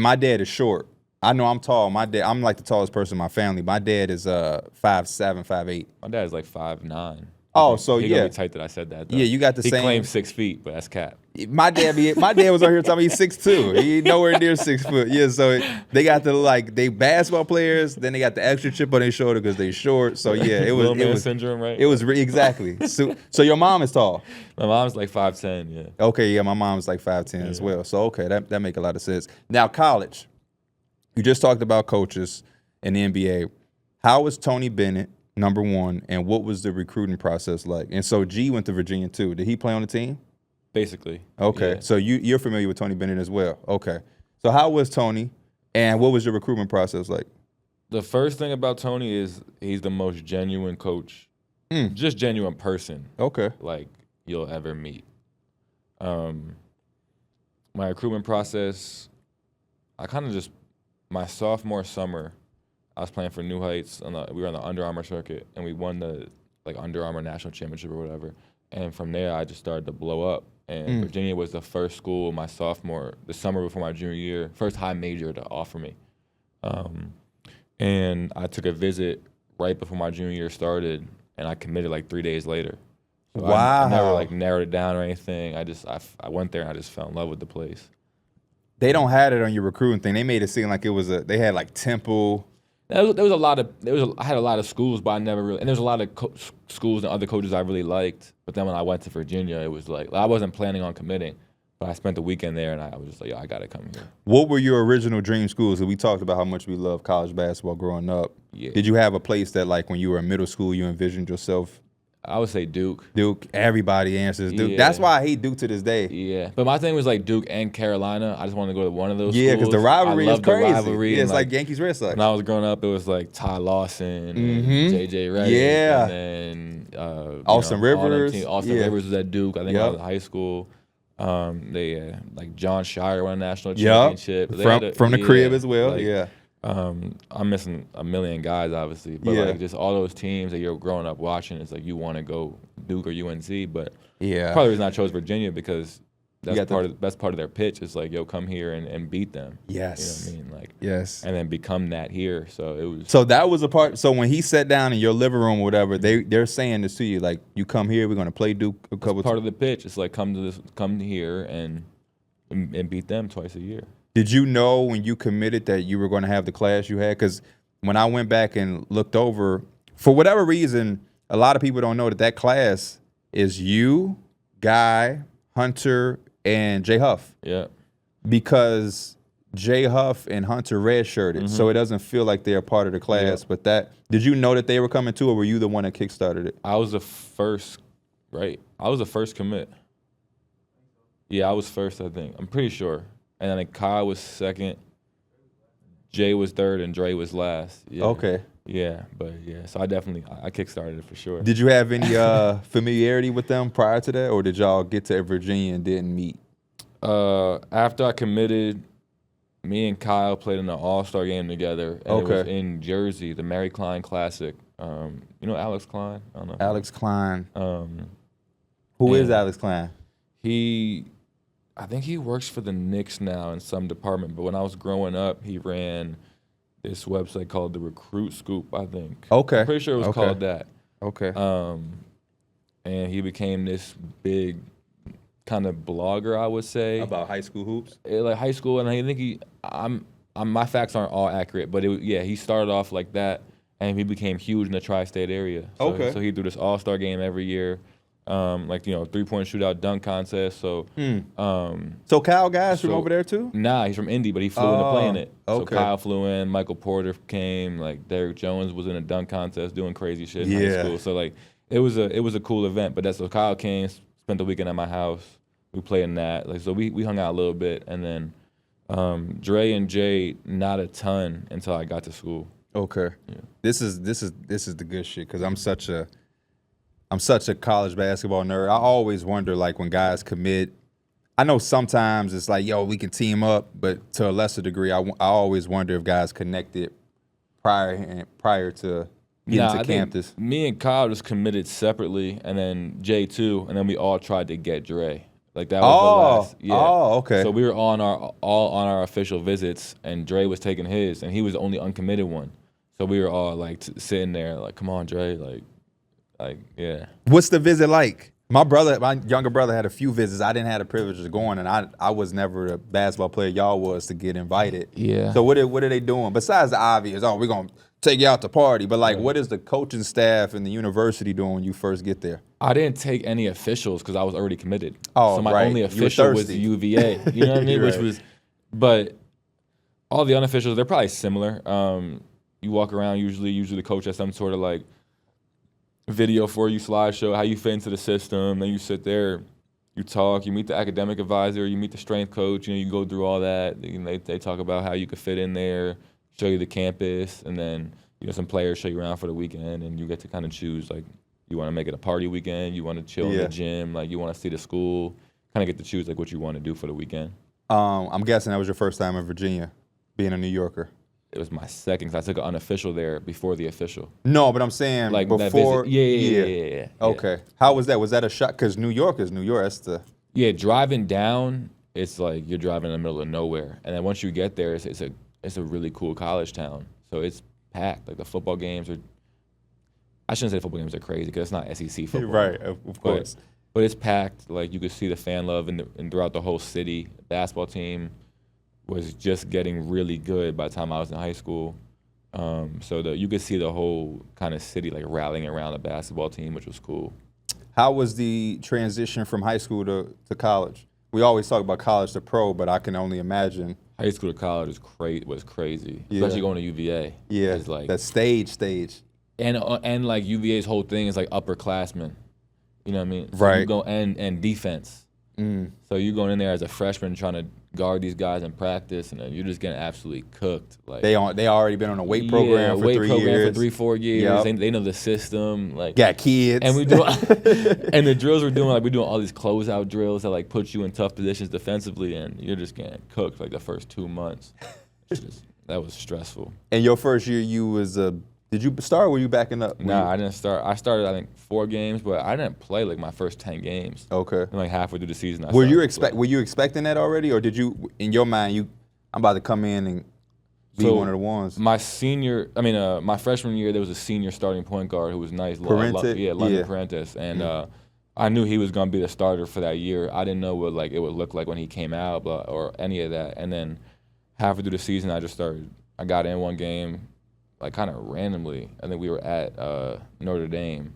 my dad is short. I know I'm tall. I'm like the tallest person in my family. My dad is 5'7", 5'8". My dad's like 5'9". Oh, so he gonna be tight that I said that. Though. Yeah, you got the he same. He claims 6 feet, but that's cap. My dad was on here telling me he's 6'2". He nowhere near 6 foot. Yeah, so they got they basketball players. Then they got the extra chip on their shoulder because they short. So yeah, it was little man syndrome, right? It was exactly. So your mom is tall. My mom's like 5'10". Yeah. Okay, yeah, my mom's like 5'10" as well. So okay, that make a lot of sense. Now college, you just talked about coaches in the NBA. How was Tony Bennett? Number one, and what was the recruiting process like? And so G went to Virginia too. Did he play on the team? Basically. Okay, yeah. So you're familiar with Tony Bennett as well. Okay, so how was Tony, and what was your recruitment process like? The first thing about Tony is he's the most genuine coach, just genuine person. Okay, like you'll ever meet. My recruitment process, I kind of just my sophomore summer. I was playing for New Heights. We were on the Under Armour circuit, and we won the Under Armour national championship or whatever. And from there, I just started to blow up. And Virginia was the first school the summer before my junior year, first high major to offer me. And I took a visit right before my junior year started, and I committed 3 days later. So wow! I never narrowed it down or anything. I went there and I just fell in love with the place. They don't have it on your recruiting thing. They made it seem like it was they had Temple. I had a lot of schools, but I never really, and there was a lot of schools and other coaches I really liked. But then when I went to Virginia, it was I wasn't planning on committing, but I spent the weekend there, and I was just like, yo, I gotta come here. What were your original dream schools? We talked about how much we love college basketball growing up. Yeah. Did you have a place that when you were in middle school, you envisioned yourself? I would say Duke. Duke. Everybody answers Duke. Yeah. That's why I hate Duke to this day. Yeah. But my thing was Duke and Carolina. I just wanted to go to one of those schools. Yeah, because the rivalry is crazy. The rivalry. Yeah, it's like Yankees Red Sox. When I was growing up, it was Ty Lawson, and J.J. Redick, yeah, and then Austin Rivers. Austin Rivers was at Duke. I think I was in high school. They John Shire won a national championship. From the crib as well. I'm missing a million guys, obviously, but like just all those teams that you're growing up watching, it's like you want to go Duke or UNC, but probably the reason I chose Virginia because that's part of their pitch. It's like, yo, come here and beat them. Yes. You know what I mean? Like, yes. And then become that here. So it was. So that was a part. So when he sat down in your living room or whatever, they're saying this to you, like, you come here, we're gonna play Duke a couple. Part of the pitch. It's like come here and beat them twice a year. Did you know when you committed that you were going to have the class you had? Because when I went back and looked over, for whatever reason, a lot of people don't know that class is you, Guy, Hunter, and Jay Huff. Yeah. Because Jay Huff and Hunter redshirted, so it doesn't feel like they're part of the class. Yeah. But did you know that they were coming too, or were you the one that kickstarted it? I was the first, right? I was the first commit. Yeah, I was first, I think. I'm pretty sure. And then Kyle was second, Jay was third, and Dre was last. Yeah. Okay. Yeah, so I kickstarted it for sure. Did you have any familiarity with them prior to that, or did y'all get to Virginia and didn't meet? After I committed, me and Kyle played in an all-star game together, and it was in Jersey, the Mary Klein Classic. You know Alex Klein? I don't know. Alex Klein. Who is Alex Klein? I think he works for the Knicks now in some department, but when I was growing up, he ran this website called the Recruit Scoop, I think. Okay. I'm pretty sure it was called that. Okay. And he became this big kind of blogger, I would say. About high school hoops? Like high school, and I think my facts aren't all accurate, but he started off like that, and he became huge in the tri-state area. So he do this all-star game every year. 3-point shootout, dunk contest. So, so Kyle Guy's from over there too? Nah, he's from Indy, but he flew in to play in it. So Kyle flew in, Michael Porter came, like Derrick Jones was in a dunk contest doing crazy shit in high school. So like it was a cool event. But so Kyle came, spent the weekend at my house. We played in that. Like so we hung out a little bit, and then Dre and Jay not a ton until I got to school. Okay. Yeah. This is the good shit because I'm such a college basketball nerd. I always wonder, like, when guys commit, I know sometimes it's like, yo, we can team up, but to a lesser degree, I always wonder if guys connected prior to getting to campus. Me and Kyle just committed separately, and then Jay too, and then we all tried to get Dre. Like that was the last. Yeah. Oh, okay. So we were all on our official visits, and Dre was taking his, and he was the only uncommitted one. So we were all like sitting there, like, come on, Dre, like, yeah. What's the visit like? My younger brother had a few visits. I didn't have the privilege of going, and I was never the basketball player y'all was to get invited. Yeah. So what are they doing? Besides the obvious, we're going to take you out to party. But, like, what is the coaching staff and the university doing when you first get there? I didn't take any officials because I was already committed. Oh, so my only official was the UVA. You know what I mean? Right. But all the unofficials, they're probably similar. You walk around, usually the coach has some sort of, like, video for you, slideshow, how you fit into the system. Then you sit there, you talk, you meet the academic advisor, you meet the strength coach, you go through all that. They talk about how you could fit in there, show you the campus, and then some players show you around for the weekend, and you get to kind of choose, like, you want to make it a party weekend, you want to chill in the gym, like you want to see the school, kind of get to choose like what you want to do for the weekend. I'm guessing that was your first time in Virginia, being a New Yorker. It was my second, because I took an unofficial there before the official. No, but I'm saying like before. Yeah. Okay. How was that? Was that a shock? Because New York is New York. That's the. Yeah, driving down, it's like you're driving in the middle of nowhere, and then once you get there, it's a really cool college town. So it's packed. Like the football games are. I shouldn't say football games are crazy because it's not SEC football. Right, of course. But it's packed. Like you could see the fan love and throughout the whole city. The basketball team was just getting really good by the time I was in high school. So you could see the whole kind of city like rallying around the basketball team, which was cool. How was the transition from high school to college? We always talk about college to pro, but I can only imagine. High school to college was crazy, especially going to UVA. Yeah, like, that stage. And like UVA's whole thing is like upperclassmen. You know what I mean? So right. You go and defense. So you're going in there as a freshman trying to guard these guys in practice, and then you're just getting absolutely cooked. Like they already been on a weight program for 3 years. For 3-4 years. Yep. They know the system. Like got kids. And we do and the drills we're doing all these closeout drills that like put you in tough positions defensively, and you're just getting cooked like the first 2 months. That was stressful. And your first year, you was did you start or were you backing up? Nah, I didn't start. I started, I think, 4 games, but I didn't play like my first 10 games. Okay. And like halfway through the season, Were you expecting that already, or did you, in your mind, I'm about to come in and be one of the ones? My freshman year, there was a senior starting point guard who was nice. London Parentes. And I knew he was going to be the starter for that year. I didn't know what it would look like when he came out or any of that. And then halfway through the season, I got in one game, like kind of randomly. I think we were at Notre Dame,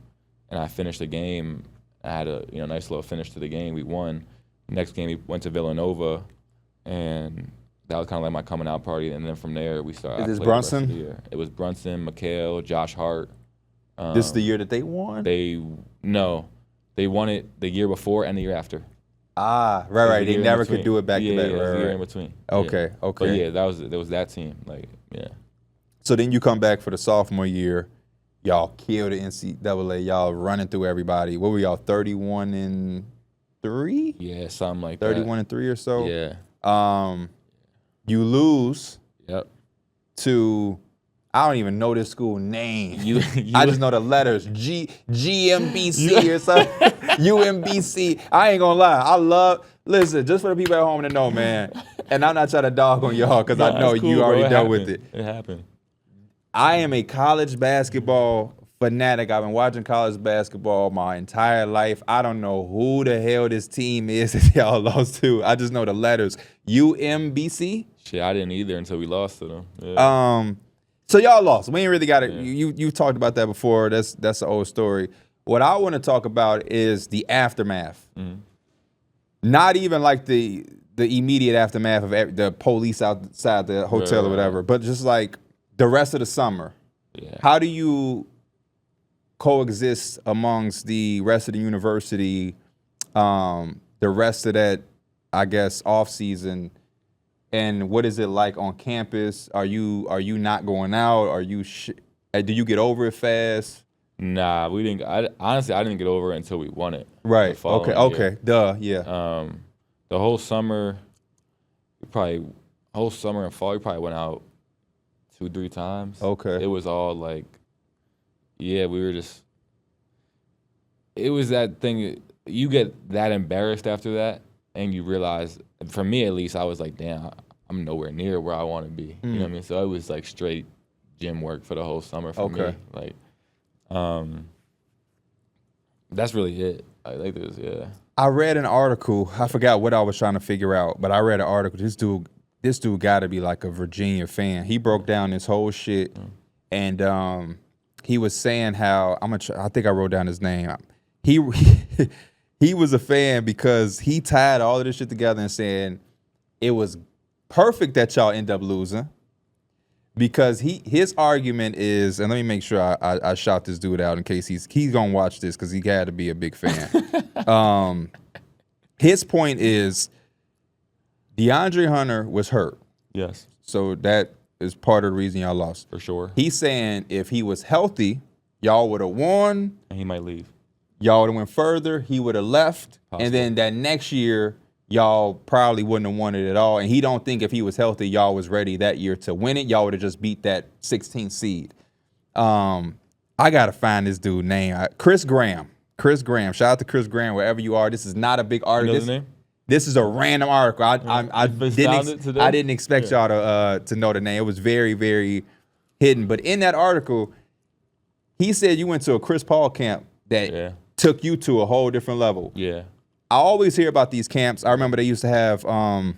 and I finished the game. I had a nice little finish to the game. We won. Next game, we went to Villanova, and that was kind of like my coming out party. And then from there, we started. Is this Brunson? It was Brunson, McHale, Josh Hart. This is the year that they won? They won it the year before and the year after. Ah, right. They never could do it back to back. Yeah, right, the year in between. Okay. But yeah, there was that team. So then you come back for the sophomore year. Y'all killed the NCAA. Y'all running through everybody. What were y'all, 31-3? Yeah, something like 31-3 or so? Yeah. You lose Yep. to, I don't even know this school name. I just know the letters, GMBC or something, UMBC. I ain't gonna lie. Listen, just for the people at home to know, man, and I'm not trying to dog on y'all because I know you already dealt with it. It happened. I am a college basketball fanatic. I've been watching college basketball my entire life. I don't know who the hell this team is that y'all lost to. I just know the letters. UMBC? Shit, I didn't either until we lost to them. Yeah. So y'all lost. We ain't really got it. Yeah. You talked about that before. That's an old story. What I want to talk about is the aftermath. Mm-hmm. Not even like the immediate aftermath of the police outside the hotel or whatever, but just like the rest of the summer. Yeah. How do you coexist amongst the rest of the university, the rest of that, I guess, off season, and what is it like on campus? Are you not going out? Are you do you get over it fast? Nah, we didn't. Honestly, I didn't get over it until we won it. Right. Okay. Duh. Yeah. The whole summer, and fall, we probably went out 2-3 times. Okay. It was all like, we were just. It was that thing. You get that embarrassed after that, and you realize, for me at least, I was like, damn, I'm nowhere near where I want to be. You know what I mean? So it was like straight gym work for the whole summer for me. Like, that's really it. I like this. Yeah. I read an article. I forgot what I was trying to figure out, but I read an article. This dude got to be like a Virginia fan. He broke down this whole shit, and he was saying how I think I wrote down his name. He was a fan because he tied all of this shit together and saying it was perfect that y'all end up losing. Because his argument is, and let me make sure I shout this dude out in case he's gonna watch this because he had to be a big fan. His point is DeAndre Hunter was hurt. Yes. So that is part of the reason y'all lost. For sure. He's saying if he was healthy, y'all would have won. And he might leave. Y'all would have went further. He would have left. Possible. And then that next year, y'all probably wouldn't have won it at all. And he don't think if he was healthy, y'all was ready that year to win it. Y'all would have just beat that 16th seed. I got to find this dude's name. Chris Graham. Shout out to Chris Graham, wherever you are. This is not a big article. You know his name? This is a random article. I didn't expect y'all to know the name. It was very, very hidden. But in that article, he said you went to a Chris Paul camp that took you to a whole different level. Yeah. I always hear about these camps. I remember they used to have, I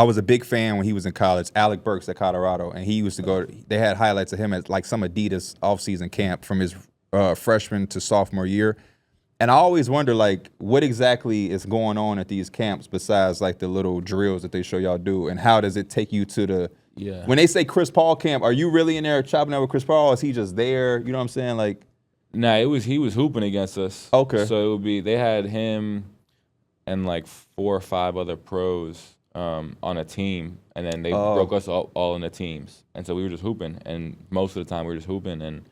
was a big fan when he was in college, Alec Burks at Colorado, and he used to go, they had highlights of him at like some Adidas off-season camp from his freshman to sophomore year. And I always wonder, like, what exactly is going on at these camps besides, like, the little drills that they show y'all do, and how does it take you to the, when they say Chris Paul camp, are you really in there chopping up with Chris Paul, or is he just there? You know what I'm saying? Like, nah, he was hooping against us. Okay. So it would be, they had him and like 4 or 5 other pros on a team, and then they broke us all into teams. And so we were just hooping, and most of the time we were just hooping, and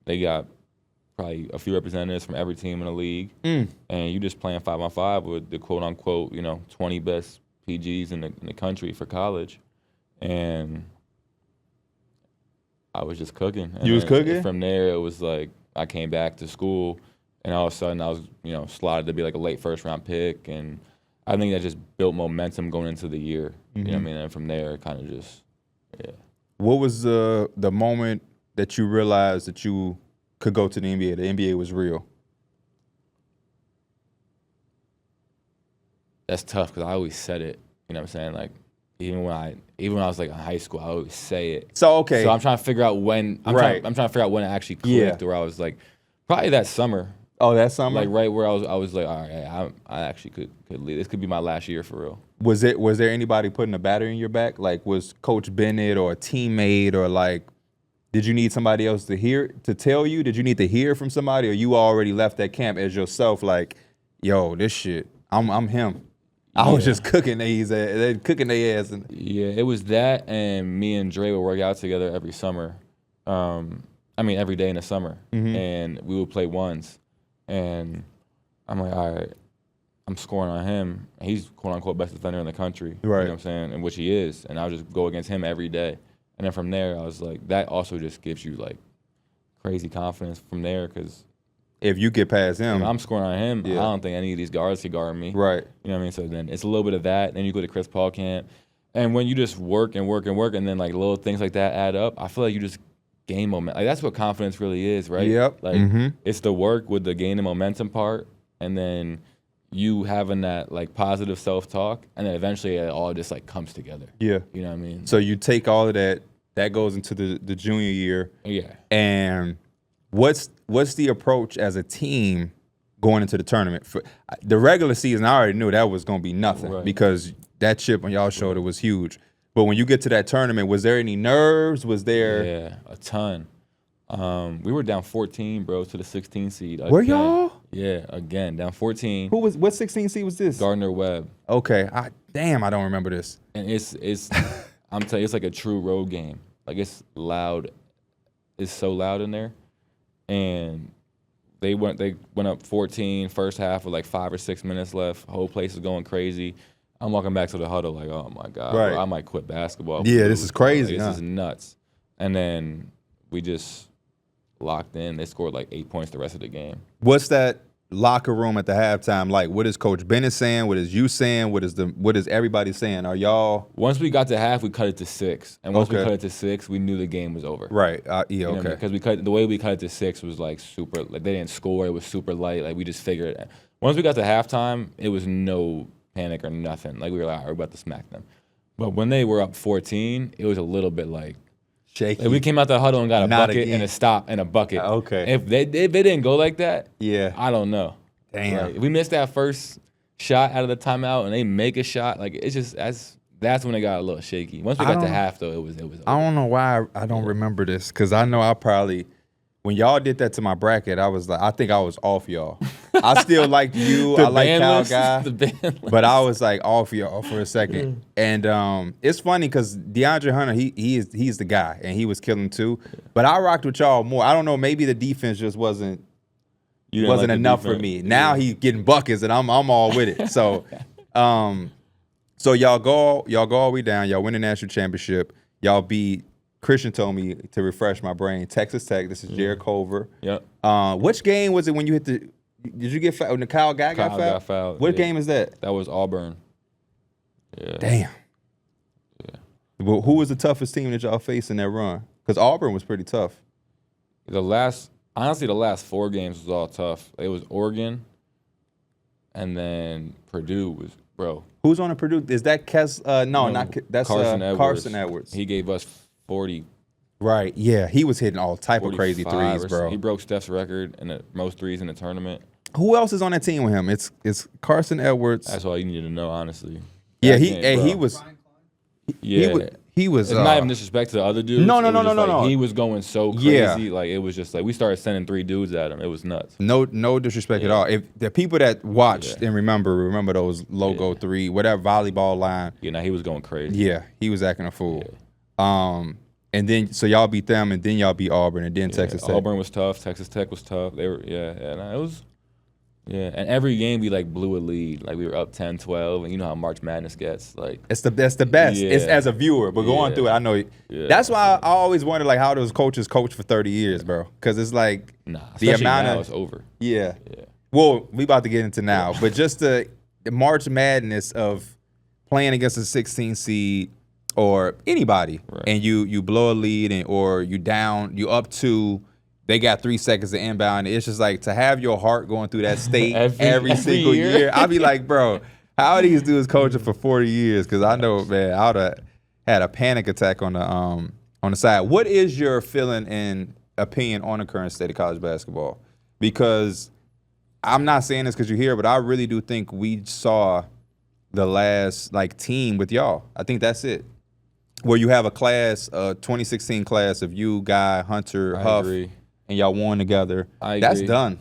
they got probably a few representatives from every team in the league, and you just playing 5-on-5 with the quote-unquote, 20 best PGs in the country for college. and I was just cooking. And you was cooking? From there, it was like I came back to school, and all of a sudden I was, slotted to be like a late first-round pick, and I think that just built momentum going into the year. You know what I mean? And from there, it kind of just, yeah. What was the moment that you realized that you could go to the NBA? The NBA was real. That's tough because I always said it. You know what I'm saying? Like even when I was like in high school, I always say it. So okay. So I'm trying to figure out when. I'm trying to figure out when it actually clicked, where I was like, probably that summer. Oh, that summer. Like right where I was like, all right, I actually could leave. This could be my last year for real. Was there anybody putting a battery in your back? Like was Coach Bennett or a teammate or like? Did you need somebody else to tell you? Did you need to hear from somebody, or you already left that camp as yourself? Like, yo, this shit, I'm him. I was just cooking their ass. Yeah, it was that, and me and Dre would work out together every summer. Every day in the summer, and we would play ones. And I'm like, all right, I'm scoring on him. He's quote unquote best defender in the country. Right. You know what I'm saying? And which he is. And I'll just go against him every day. And then from there, I was like, that also just gives you like crazy confidence from there, because if you get past him, I'm scoring on him. I don't think any of these guards can guard me. Right. You know what I mean? So then it's a little bit of that. Then you go to Chris Paul camp. And when you just work and work and work, and then like little things like that add up, I feel like you just gain momentum. Like that's what confidence really is, right? Yep. Like it's the work with the gain and momentum part, and then you having that like positive self-talk, and then eventually it all just like comes together. Yeah. You know what I mean? So you take all of that goes into the junior year. Yeah. And what's the approach as a team going into the tournament? For the regular season, I already knew that was going to be nothing because that chip on y'all shoulder was huge. But when you get to that tournament, was there any nerves? Was there? Yeah, a ton. We were down 14, bro, to the 16 seed. Were y'all? Yeah, again, down 14. What 16 seed was this? Gardner Webb. Okay. I don't remember this. And it's I'm telling you, it's like a true road game. Like it's loud. It's so loud in there. And they went up 14 first half with like 5 or 6 minutes left. Whole place is going crazy. I'm walking back to the huddle like, oh my God, bro, I might quit basketball. Yeah, this is crazy. Like, this is nuts. And then we just locked in. They scored like 8 points the rest of the game. What's that locker room at the halftime like? What is Coach Bennett saying? What is you saying? What is everybody saying? Are y'all? Once we got to half, we cut it to 6, and once we cut it to 6, we knew the game was over. Right. Okay. Because the way we cut it to 6 was like super. Like they didn't score. It was super light. Like we just figured it. Once we got to halftime, it was no panic or nothing. Like we were like, all right, we're about to smack them. But when they were up 14, it was a little bit like shaky. Like we came out the huddle and got a bucket again. and a stop and a bucket. Okay. If they didn't go like that, I don't know. Damn. Like, if we missed that first shot out of the timeout and they make a shot, like it's just that's when it got a little shaky. Once we got to half though, it was over. I don't know why I don't remember this, because I know I probably when y'all did that to my bracket, I was like, I think I was off y'all. I still liked you. I like Cal Guy. But I was like off y'all for a second. And it's funny because DeAndre Hunter, he's the guy, and he was killing too. But I rocked with y'all more. I don't know, maybe the defense just wasn't enough for me. Now he's getting buckets, and I'm all with it. So so y'all go all the way down. Y'all win the national championship. Y'all beat, Christian told me to refresh my brain, Texas Tech. This is Jared Culver. Yep. Which game was it when you hit the? Did you get fouled? When the Kyle guy got fouled? What game is that? That was Auburn. Yeah. Damn. Yeah. Well, who was the toughest team that y'all faced in that run? Because Auburn was pretty tough. Honestly, the last 4 games was all tough. It was Oregon, and then Purdue was, bro. Who's on the Purdue? Is that that's Carson Edwards. He gave us 40. Right, yeah. He was hitting all type of crazy threes, bro. He broke Steph's record in the most threes in the tournament. Who else is on that team with him? It's Carson Edwards. That's all you need to know, honestly. Yeah, he was. Yeah. He was. It's not even disrespect to the other dudes. No. He was going so crazy. Yeah. Like it was just like we started sending 3 dudes at him. It was nuts. No disrespect at all. If the people that watched and remember those logo 3, whatever volleyball line. Yeah, now he was going crazy. Yeah, he was acting a fool. Yeah. And then so y'all beat them, and then y'all beat Auburn, and then Texas Tech. Auburn was tough. Texas Tech was tough. They were it Yeah, and every game we like blew a lead. Like we were up 10-12, and you know how March Madness gets. Like that's the best. Yeah. It's as a viewer, but going through it, I know. That's why I always wonder like how those coaches coach for 30 years, bro. Because it's like the amount now it's over. Yeah. Well, we about to get into now, but just the March Madness of playing against a 16 seed or anybody, and you blow a lead or you up 2. They got 3 seconds to inbound. It's just like to have your heart going through that state every single year. I'd be like, bro, how are these dudes coaching for 40 years? Because I know, man, I would have had a panic attack on the side. What is your feeling and opinion on the current state of college basketball? Because I'm not saying this because you're here, but I really do think we saw the last team with y'all. I think that's it. Where you have a class, a 2016 class of you, Guy, Hunter, Huff. Agree. And y'all won together. That's done.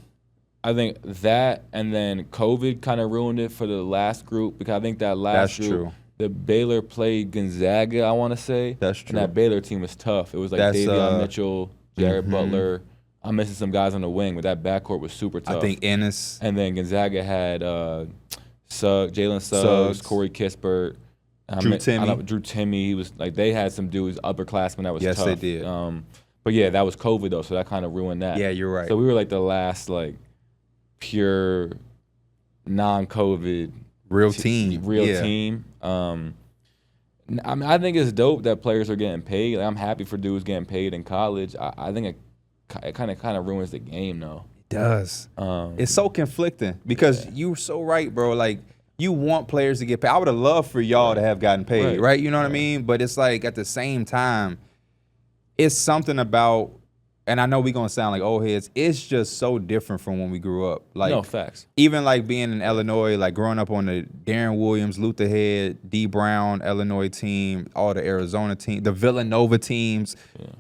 I think that, and then COVID kind of ruined it for the last group because I think that last group, true. The Baylor played Gonzaga, I want to say. That's true. And that Baylor team was tough. It was like Davion Mitchell, Jared Butler. I'm missing some guys on the wing, but that backcourt was super tough. I think Ennis. And then Gonzaga had Jalen Suggs, Corey Kispert. Drew Timme. He was like, they had some dudes, upperclassmen that was tough. Yes, they did. But yeah, that was COVID though, so that kind of ruined that. Yeah, you're right. So we were like the last pure non-COVID real team. I mean, I think it's dope that players are getting paid. Like, I'm happy for dudes getting paid in college. I think it kind of ruins the game though. It does. It's so conflicting because you're so right, bro. Like you want players to get paid. I would have loved for y'all to have gotten paid, right? You know what I mean? But it's like at the same time. It's something about, and I know we're going to sound like old heads, it's just so different from when we grew up. Like, no, facts. Even like being in Illinois, like growing up on the Darren Williams, Luther Head, D. Brown, Illinois team, all the Arizona team, the Villanova teams,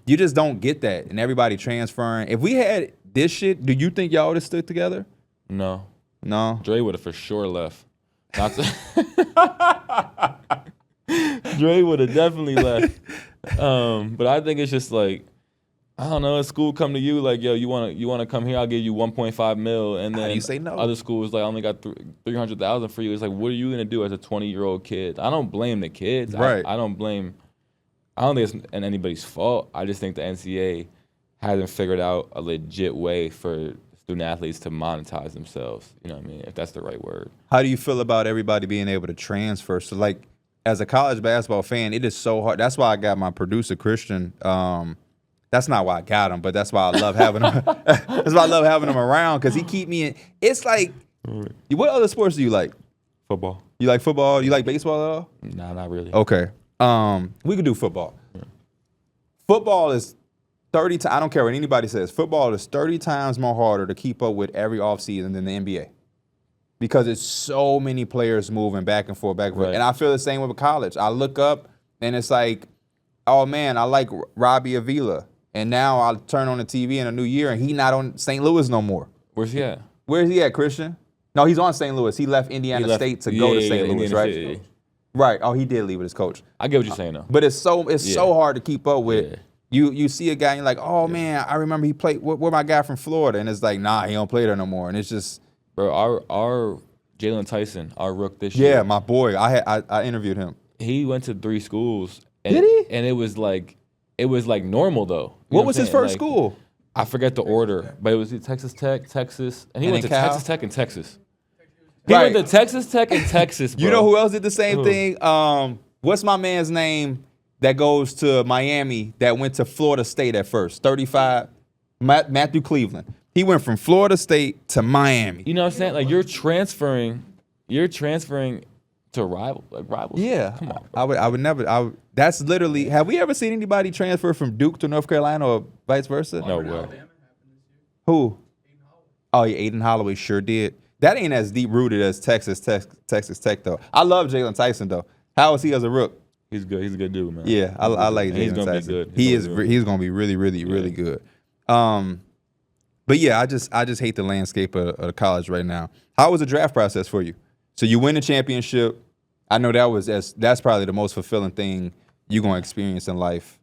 you just don't get that. And everybody transferring. If we had this shit, do you think y'all would have stood together? No. Dre would have for sure left. Dre would have definitely left. But I think it's just like, I don't know, a school come to you like, yo, you wanna come here, I'll give you 1.5 mil, and then you say no? Other schools like, I only got 300,000 for you. It's like, what are you gonna do as a 20-year-old kid? I don't blame the kids. Right. I don't think it's anybody's fault. I just think the NCAA hasn't figured out a legit way for student athletes to monetize themselves. You know what I mean? If that's the right word. How do you feel about everybody being able to transfer? So like, as a college basketball fan, it is so hard. That's why I got my producer, Christian. That's not why I got him, but that's why I love having him. That's why I love having him around because he keep me in. It's like, what other sports do you like? Football. You like football? You like baseball at all? Nah, not really. Okay. We could do football. Yeah. Football is 30 times. I don't care what anybody says. Football is 30 times more harder to keep up with every offseason than the NBA. Because it's so many players moving back and forth. Right. And I feel the same with college. I look up, and it's like, oh, man, I like Robbie Avila. And now I'll turn on the TV in a new year, and he's not on St. Louis no more. Where's he at? Where's he at, Christian? No, he's on St. Louis. He left Indiana State to go to St. Louis, right? Yeah. Right. Oh, he did leave with his coach. I get what you're saying, though. But it's so hard to keep up with. Yeah. You see a guy, and you're like, oh, man, I remember he played. Where my guy from Florida? And it's like, nah, he don't play there no more. And it's just. Bro, our Jalen Tyson, our rook this year. Yeah, my boy. I interviewed him. He went to 3 schools. Did he? And it was like normal though. What was his first school? I forget the order, but it was Texas Tech, Texas, and he went to Texas Tech and Texas. He went to Texas Tech and Texas, bro. You know who else did the same thing? What's my man's name that goes to Miami that went to Florida State at first? 35, Matthew Cleveland. He went from Florida State to Miami. You know what I'm saying? Like you're transferring to rivals. Yeah. Come on. I would never. That's literally. Have we ever seen anybody transfer from Duke to North Carolina or vice versa? No way. Who? Oh, yeah, Aiden Holloway sure did. That ain't as deep rooted as Texas Tech though. I love Jalen Tyson though. How is he as a rook? He's good. He's a good dude, man. Yeah, I like Jalen Tyson. He's gonna be good. He's gonna be really, really, really good. But yeah, I just hate the landscape of college right now. How was the draft process for you? So you win the championship. I know that's probably the most fulfilling thing you're gonna experience in life.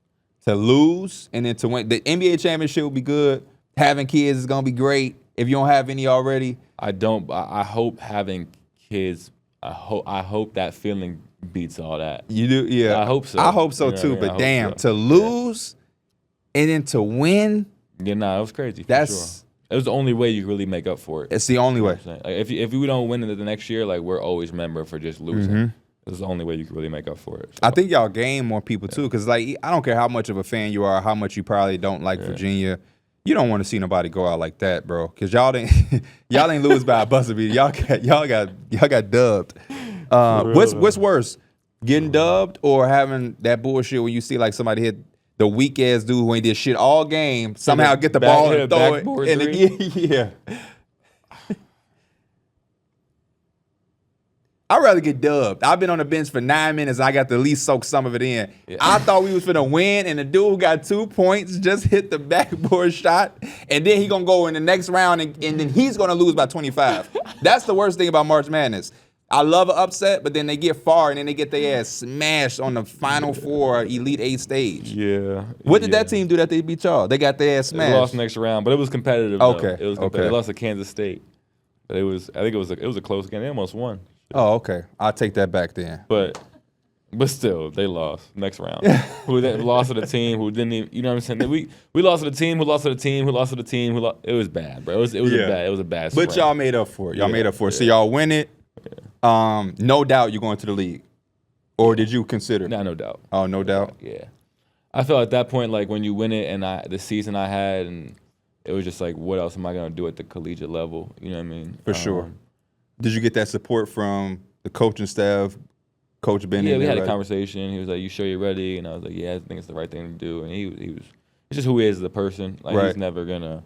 To lose and then to win the NBA championship will be good. Having kids is gonna be great. If you don't have any already, I don't. I hope having kids. I hope that feeling beats all that. You do, yeah. I hope so. I hope so You know too. what I mean? But damn, to lose and then to win. Yeah, nah, it was crazy. For sure. It was the only way you really make up for it. It's the only way. Like if we don't win it the next year, like we're always remembered for just losing. Mm-hmm. It's the only way you can really make up for it. So. I think y'all gain more people too, because like I don't care how much of a fan you are, how much you probably don't like Virginia. You don't want to see nobody go out like that, bro. Because y'all ain't lose by a buzzer beater. Y'all got dubbed. What's worse, getting dubbed or having that bullshit when you see like somebody hit the weak ass dude who ain't did shit all game, somehow get the ball and throw it, and again, I'd rather get dubbed. I've been on the bench for 9 minutes and I got to at least soak some of it in. Yeah. I thought we was finna win, and the dude who got 2 points just hit the backboard shot, and then he gonna go in the next round and then he's gonna lose by 25. That's the worst thing about March Madness. I love an upset, but then they get far and then they get their ass smashed on the Final Four Elite 8 stage. Yeah. What did that team do that they beat y'all? They got their ass smashed. They lost next round, but it was competitive. Okay. Though. It was competitive. Okay. They lost to Kansas State, but I think it was a close game. They almost won. Oh, okay. I'll take that back then. But still, they lost next round. Who lost to the team who didn't even, you know what I'm saying? We lost to the team who lost to the team who lost to the team who lost. It was bad, bro. It was a bad sprint. But y'all made up for it. Y'all made up for it. So y'all win it. No doubt you're going to the league. Or did you consider? Nah, no doubt. Oh, no doubt? Yeah. I felt at that point, like, when you win it and the season I had, and it was just like, what else am I going to do at the collegiate level? You know what I mean? For sure. Did you get that support from the coaching staff, Coach Bennett? Yeah, we had a conversation. He was like, "You sure you're ready?" And I was like, "Yeah, I think it's the right thing to do." And he was it's just who he is as a person. Like he's never gonna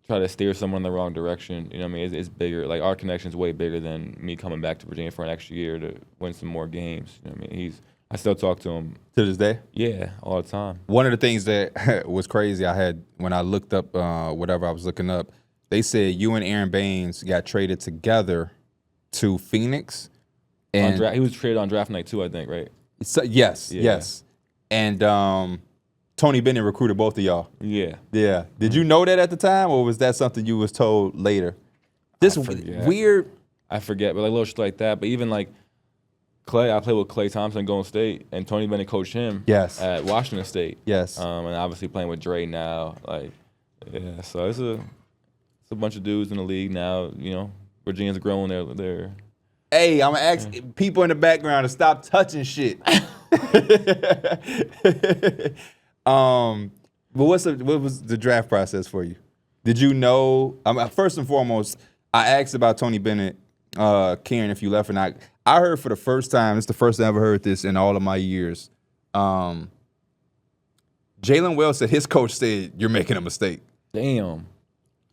try to steer someone in the wrong direction. You know what I mean? It's bigger. Like our connection's way bigger than me coming back to Virginia for an extra year to win some more games. You know what I mean? I still talk to him to this day. Yeah, all the time. One of the things that was crazy, I had when I looked up whatever I was looking up, they said you and Aaron Baines got traded together to Phoenix. And he was traded on draft night too, I think, right? So, yes. And Tony Bennett recruited both of y'all. Yeah. Yeah. Did you know that at the time, or was that something you was told later? This weird. I forget, but like little shit like that. But even like Clay, I played with Clay Thompson at Golden State, and Tony Bennett coached him at Washington State. Yes. And obviously playing with Dre now. Like, yeah, so it's a bunch of dudes in the league now. You know, Virginia's growing their Hey, I'm gonna ask people in the background to stop touching shit. But what was the draft process for you? Did you know? First and foremost, I asked about Tony Bennett, Karen, if you left or not. I heard for the first time. It's the first time I ever heard this in all of my years. Jalen Wells said his coach said you're making a mistake. Damn.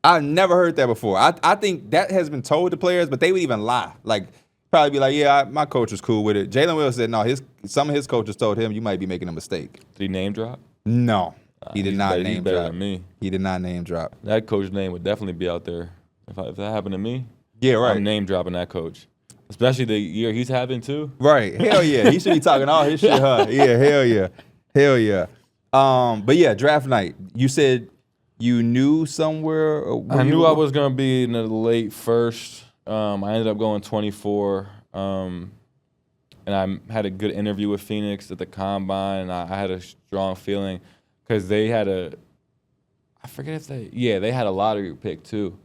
I've never heard that before. I think that has been told to players, but they would even lie. Like, probably be like, yeah, my coach was cool with it. Jalen Wells said, no, some of his coaches told him you might be making a mistake. Did he name drop? No. He did not name better drop. Than me. He did not name drop. That coach's name would definitely be out there. If that happened to me, yeah, right. I'm name dropping that coach. Especially the year he's having too. Right. Hell yeah. He should be talking all his shit, huh? Yeah, hell yeah. Hell yeah. But yeah, draft night. You said you knew somewhere? I knew I was going to be in the late first. I ended up going 24. And I had a good interview with Phoenix at the Combine, and I had a strong feeling because they had I forget if they had a lottery pick too.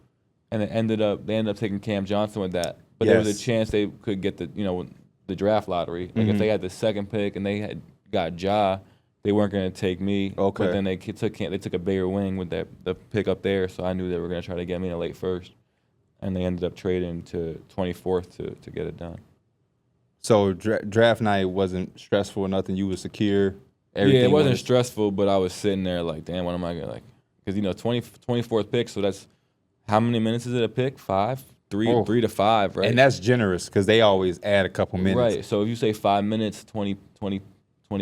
And they ended up taking Cam Johnson with that. But there was a chance they could get the draft lottery. Like if they had the second pick and they had got Ja, they weren't going to take me. Okay. But then they took a bigger wing with the pick up there, so I knew they were going to try to get me in the late first. And they ended up trading to 24th to get it done. So draft night wasn't stressful or nothing? You were secure? Yeah, it wasn't stressful, but I was sitting there like, damn, what am I going to, like, because, 24th pick, so that's, how many minutes is it a pick? 5? 3 to 5, right? And that's generous because they always add a couple minutes. Right. So if you say 5 minutes, 20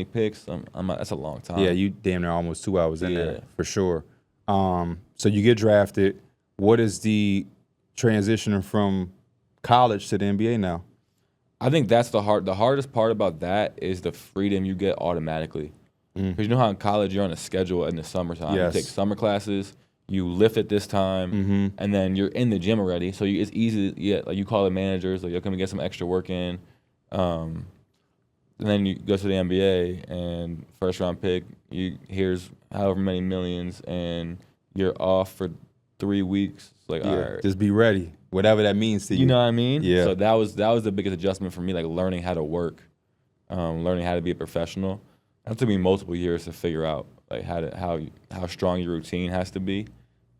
picks, that's a long time. Yeah, you damn near almost 2 hours in there for sure. So you get drafted. What is the transition from college to the NBA now? I think that's the hardest part about that is the freedom you get automatically. Because you know how in college you're on a schedule in the summertime. Yes. You take summer classes. you lift at this time, and then you're in the gym already. So it's easy. Yeah, like you call the managers, like you're gonna get some extra work in. And then you go to the NBA and first round pick. Here's however many millions, and you're off for 3 weeks. It's like, all right, just be ready, whatever that means to you. You know what I mean? Yeah. So that was the biggest adjustment for me, like learning how to work, learning how to be a professional. That took me multiple years to figure out, like how strong your routine has to be.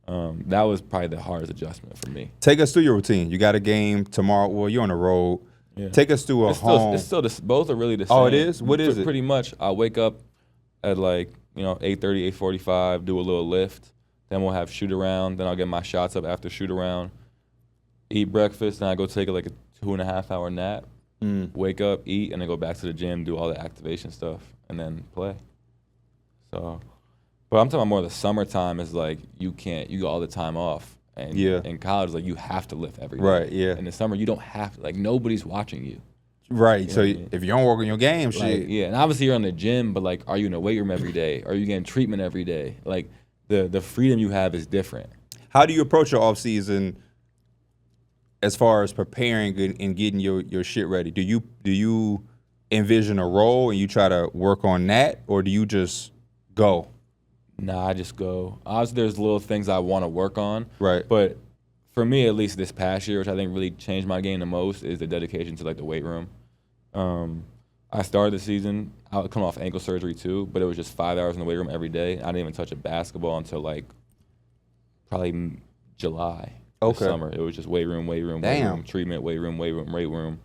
That was probably the hardest adjustment for me. Take us through your routine. You got a game tomorrow. Well, you're on the road. Yeah. Take us through home. It's still both are really the same. Oh, it is? What is it? Pretty much. I wake up at 8:30, 8:45, do a little lift. Then we'll have shoot around. Then I'll get my shots up after shoot around. Eat breakfast. Then I go take a 2.5 hour nap. Wake up, eat, and then go back to the gym, do all the activation stuff, and then play. So, but I'm talking about more the summertime is like you get all the time off. And in college, like you have to lift every day. Right, yeah. In the summer, you don't have to. Like nobody's watching you. Right. You know So what I mean? if you don't work on your game, Like, shit. yeah, and obviously you're in the gym, but like, are you in the weight room every day? Are you getting treatment every day? Like the freedom you have is different. How do you approach your off season as far as preparing and getting your shit ready? Do you envision a role and you try to work on that, or do you just go? Nah, I just go. Obviously, there's little things I want to work on. Right. But for me, at least this past year, which I think really changed my game the most, is the dedication to like the weight room. I started the season, I would come off ankle surgery too, but it was just 5 hours in the weight room every day. I didn't even touch a basketball until like probably July. This summer. It was just weight room, treatment, weight room.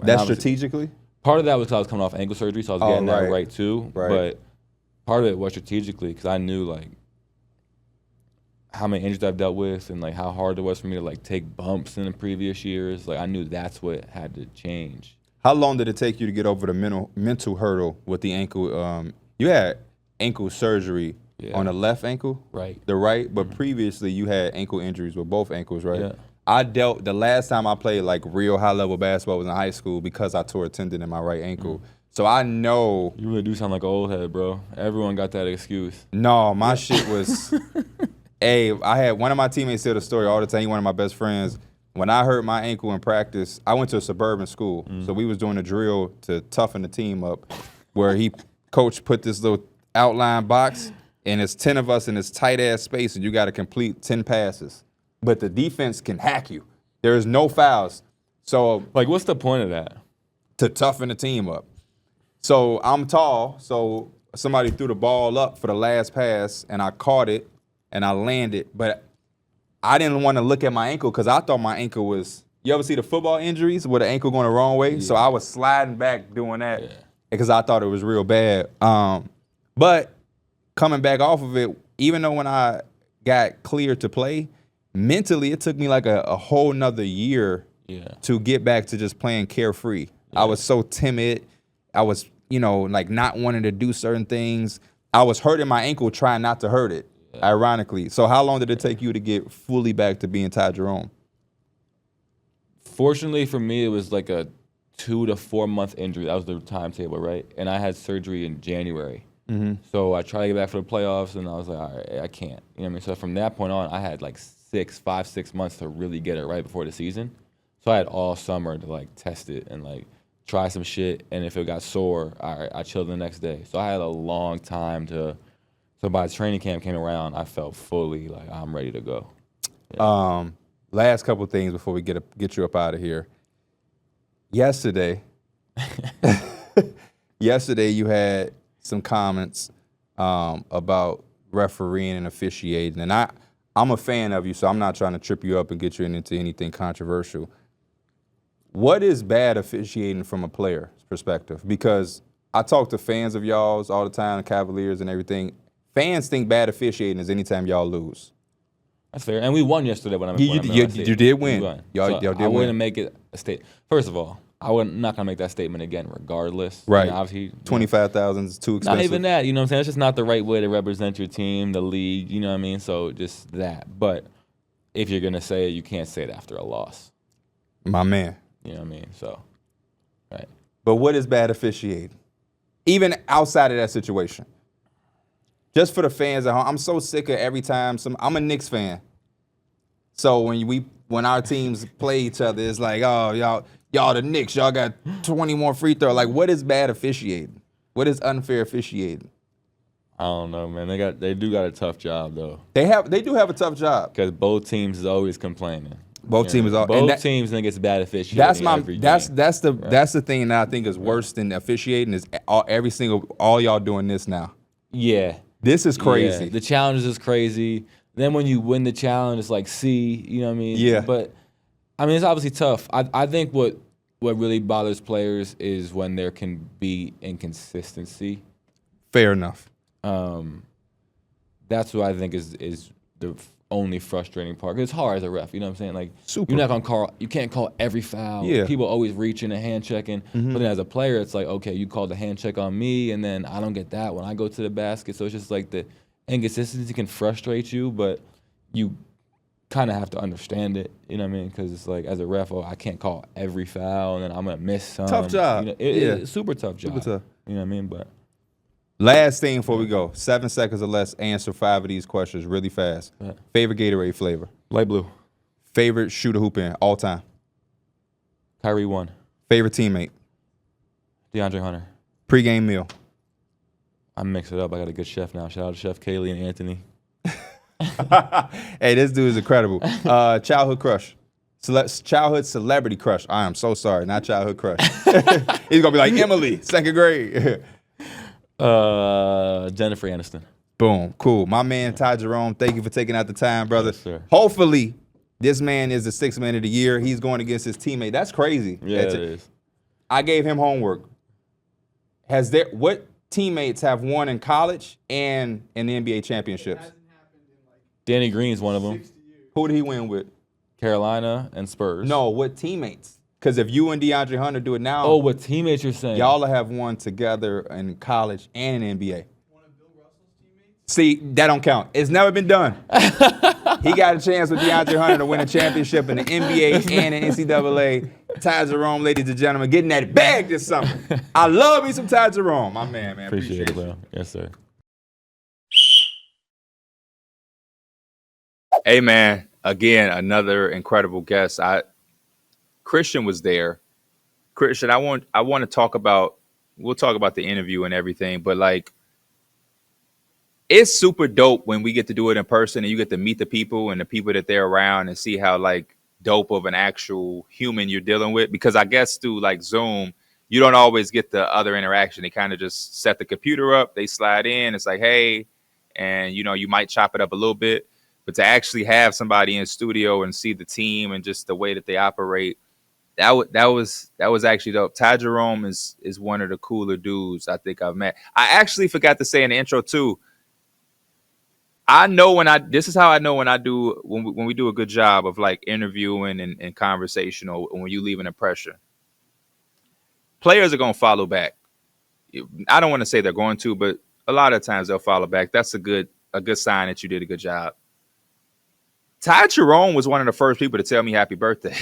That's strategically? Part of that was because I was coming off ankle surgery, so I was getting that right too. Right. But part of it was strategically because I knew like how many injuries I've dealt with and like how hard it was for me to like take bumps in the previous years. Like I knew that's what had to change. How long did it take you to get over the mental hurdle with the ankle? You had ankle surgery on the left ankle, right? The right, but previously you had ankle injuries with both ankles, right? Yeah. I dealt the last time I played like real high level basketball was in high school because I tore a tendon in my right ankle. So I know. You really do sound like an old head, bro. Everyone got that excuse. No, my shit was. Hey, I had one of my teammates tell the story all the time. One of my best friends. When I hurt my ankle in practice, I went to a suburban school. So we was doing a drill to toughen the team up where coach put this little outline box and it's 10 of us in this tight ass space and you got to complete 10 passes. But the defense can hack you. There is no fouls. So like, what's the point of that? To toughen the team up. So I'm tall, so somebody threw the ball up for the last pass and I caught it and I landed, but I didn't want to look at my ankle because I thought my ankle was, you ever see the football injuries where the ankle going the wrong way? Yeah. So I was sliding back doing that because I thought it was real bad. But coming back off of it, even though when I got cleared to play, mentally it took me like a whole nother year to get back to just playing carefree. I was so timid. I was, like not wanting to do certain things. I was hurting my ankle trying not to hurt it. Ironically. So how long did it take you to get fully back to being Ty Jerome? Fortunately for me, it was like a 2 to 4 month injury. That was the timetable, right? And I had surgery in January. So I tried to get back for the playoffs, and I was like, all right, I can't. You know what I mean? So from that point on, I had like 6 months to really get it right before the season. So I had all summer to like test it and like try some shit. And if it got sore, all right, I chilled the next day. So I had a long time to. So by the training camp came around, I felt fully like I'm ready to go. Yeah. Last couple of things before we get you up out of here. Yesterday you had some comments about refereeing and officiating, and I'm a fan of you, so I'm not trying to trip you up and get you into anything controversial. What is bad officiating from a player's perspective? Because I talk to fans of y'all's all the time, the Cavaliers and everything. Fans think bad officiating is anytime y'all lose. That's fair. And we won yesterday when you did win. Y'all did win. I wouldn't make it a statement. First of all, I'm not going to make that statement again regardless. Right. You know, obviously, 25,000 is too expensive. Not even that. You know what I'm saying? It's just not the right way to represent your team, the league. You know what I mean? So just that. But if you're going to say it, you can't say it after a loss. My man. You know what I mean? So, right. But what is bad officiating? Even outside of that situation. just for the fans at home, I'm so sick of every time I'm a Knicks fan. So when our teams play each other, it's like, oh, y'all the Knicks, y'all got 20 more free throws. Like, what is bad officiating? What is unfair officiating? I don't know, man. They do got a tough job though. They do have a tough job because both teams is always complaining. Both teams think it's bad officiating. That's the thing that I think is worse than officiating is all y'all doing this now. Yeah, this is crazy. Yeah. The challenge is crazy. Then when you win the challenge, it's like, you know what I mean? Yeah. But I mean, it's obviously tough. I think what really bothers players is when there can be inconsistency. Fair enough. That's what I think is the only frustrating part. 'Cause it's hard as a ref, you know what I'm saying? Like, super. You can't call every foul. Yeah. People always reaching and hand checking. But then as a player, it's like, okay, you called the hand check on me, and then I don't get that when I go to the basket. So it's just like the inconsistency can frustrate you, but you kind of have to understand it. You know what I mean? Because it's like, as a ref, I can't call every foul, and then I'm gonna miss some. Tough job. You know, it's super tough job. Super tough. You know what I mean? But last thing before we go, 7 seconds or less. Answer 5 of these questions really fast. Right. Favorite Gatorade flavor? Light blue. Favorite shooter hoop in all time? Kyrie 1. Favorite teammate? DeAndre Hunter. Pre-game meal? I mix it up. I got a good chef now. Shout out to Chef Kaylee and Anthony. Hey, this dude is incredible. Childhood crush. Childhood celebrity crush. I am so sorry, not childhood crush. He's gonna be like Emily, 2nd grade. Jennifer Aniston. Boom, cool. My man Ty Jerome, thank you for taking out the time, brother. Yes, sir. Hopefully, this man is the 6th man of the year. He's going against his teammate. That's crazy. Yeah, it is. I gave him homework. What teammates have won in college and in the NBA championships? Danny Green's one of them. Who did he win with? Carolina and Spurs. No, what teammates? Because if you and DeAndre Hunter do it now, oh, what teammates you're saying? Y'all have won together in college and in NBA. One of Bill Russell's teammates? See, that don't count. It's never been done. He got a chance with DeAndre Hunter to win a championship in the NBA and the NCAA. Ty Jerome, ladies and gentlemen, getting that bag this summer. I love me some Ty Jerome. My man. Appreciate it, bro. Yes, sir. Hey, man. Again, another incredible guest. Christian was there. Christian, I want to talk about. We'll talk about the interview and everything, but like, it's super dope when we get to do it in person and you get to meet the people and the people that they're around and see how like dope of an actual human you're dealing with. Because I guess through like Zoom, you don't always get the other interaction. They kind of just set the computer up, they slide in, it's like, hey, and you might chop it up a little bit. But to actually have somebody in studio and see the team and just the way that they operate, that was actually dope. Ty Jerome is one of the cooler dudes I think I've met. I actually forgot to say in the intro too. This is how I know when we do a good job of like interviewing and conversational, when you leave an impression. Players are gonna follow back. I don't want to say they're going to, but a lot of times they'll follow back. That's a good sign that you did a good job. Ty Jerome was one of the first people to tell me happy birthday.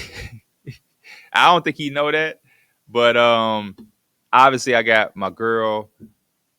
I don't think he know that, but obviously I got my girl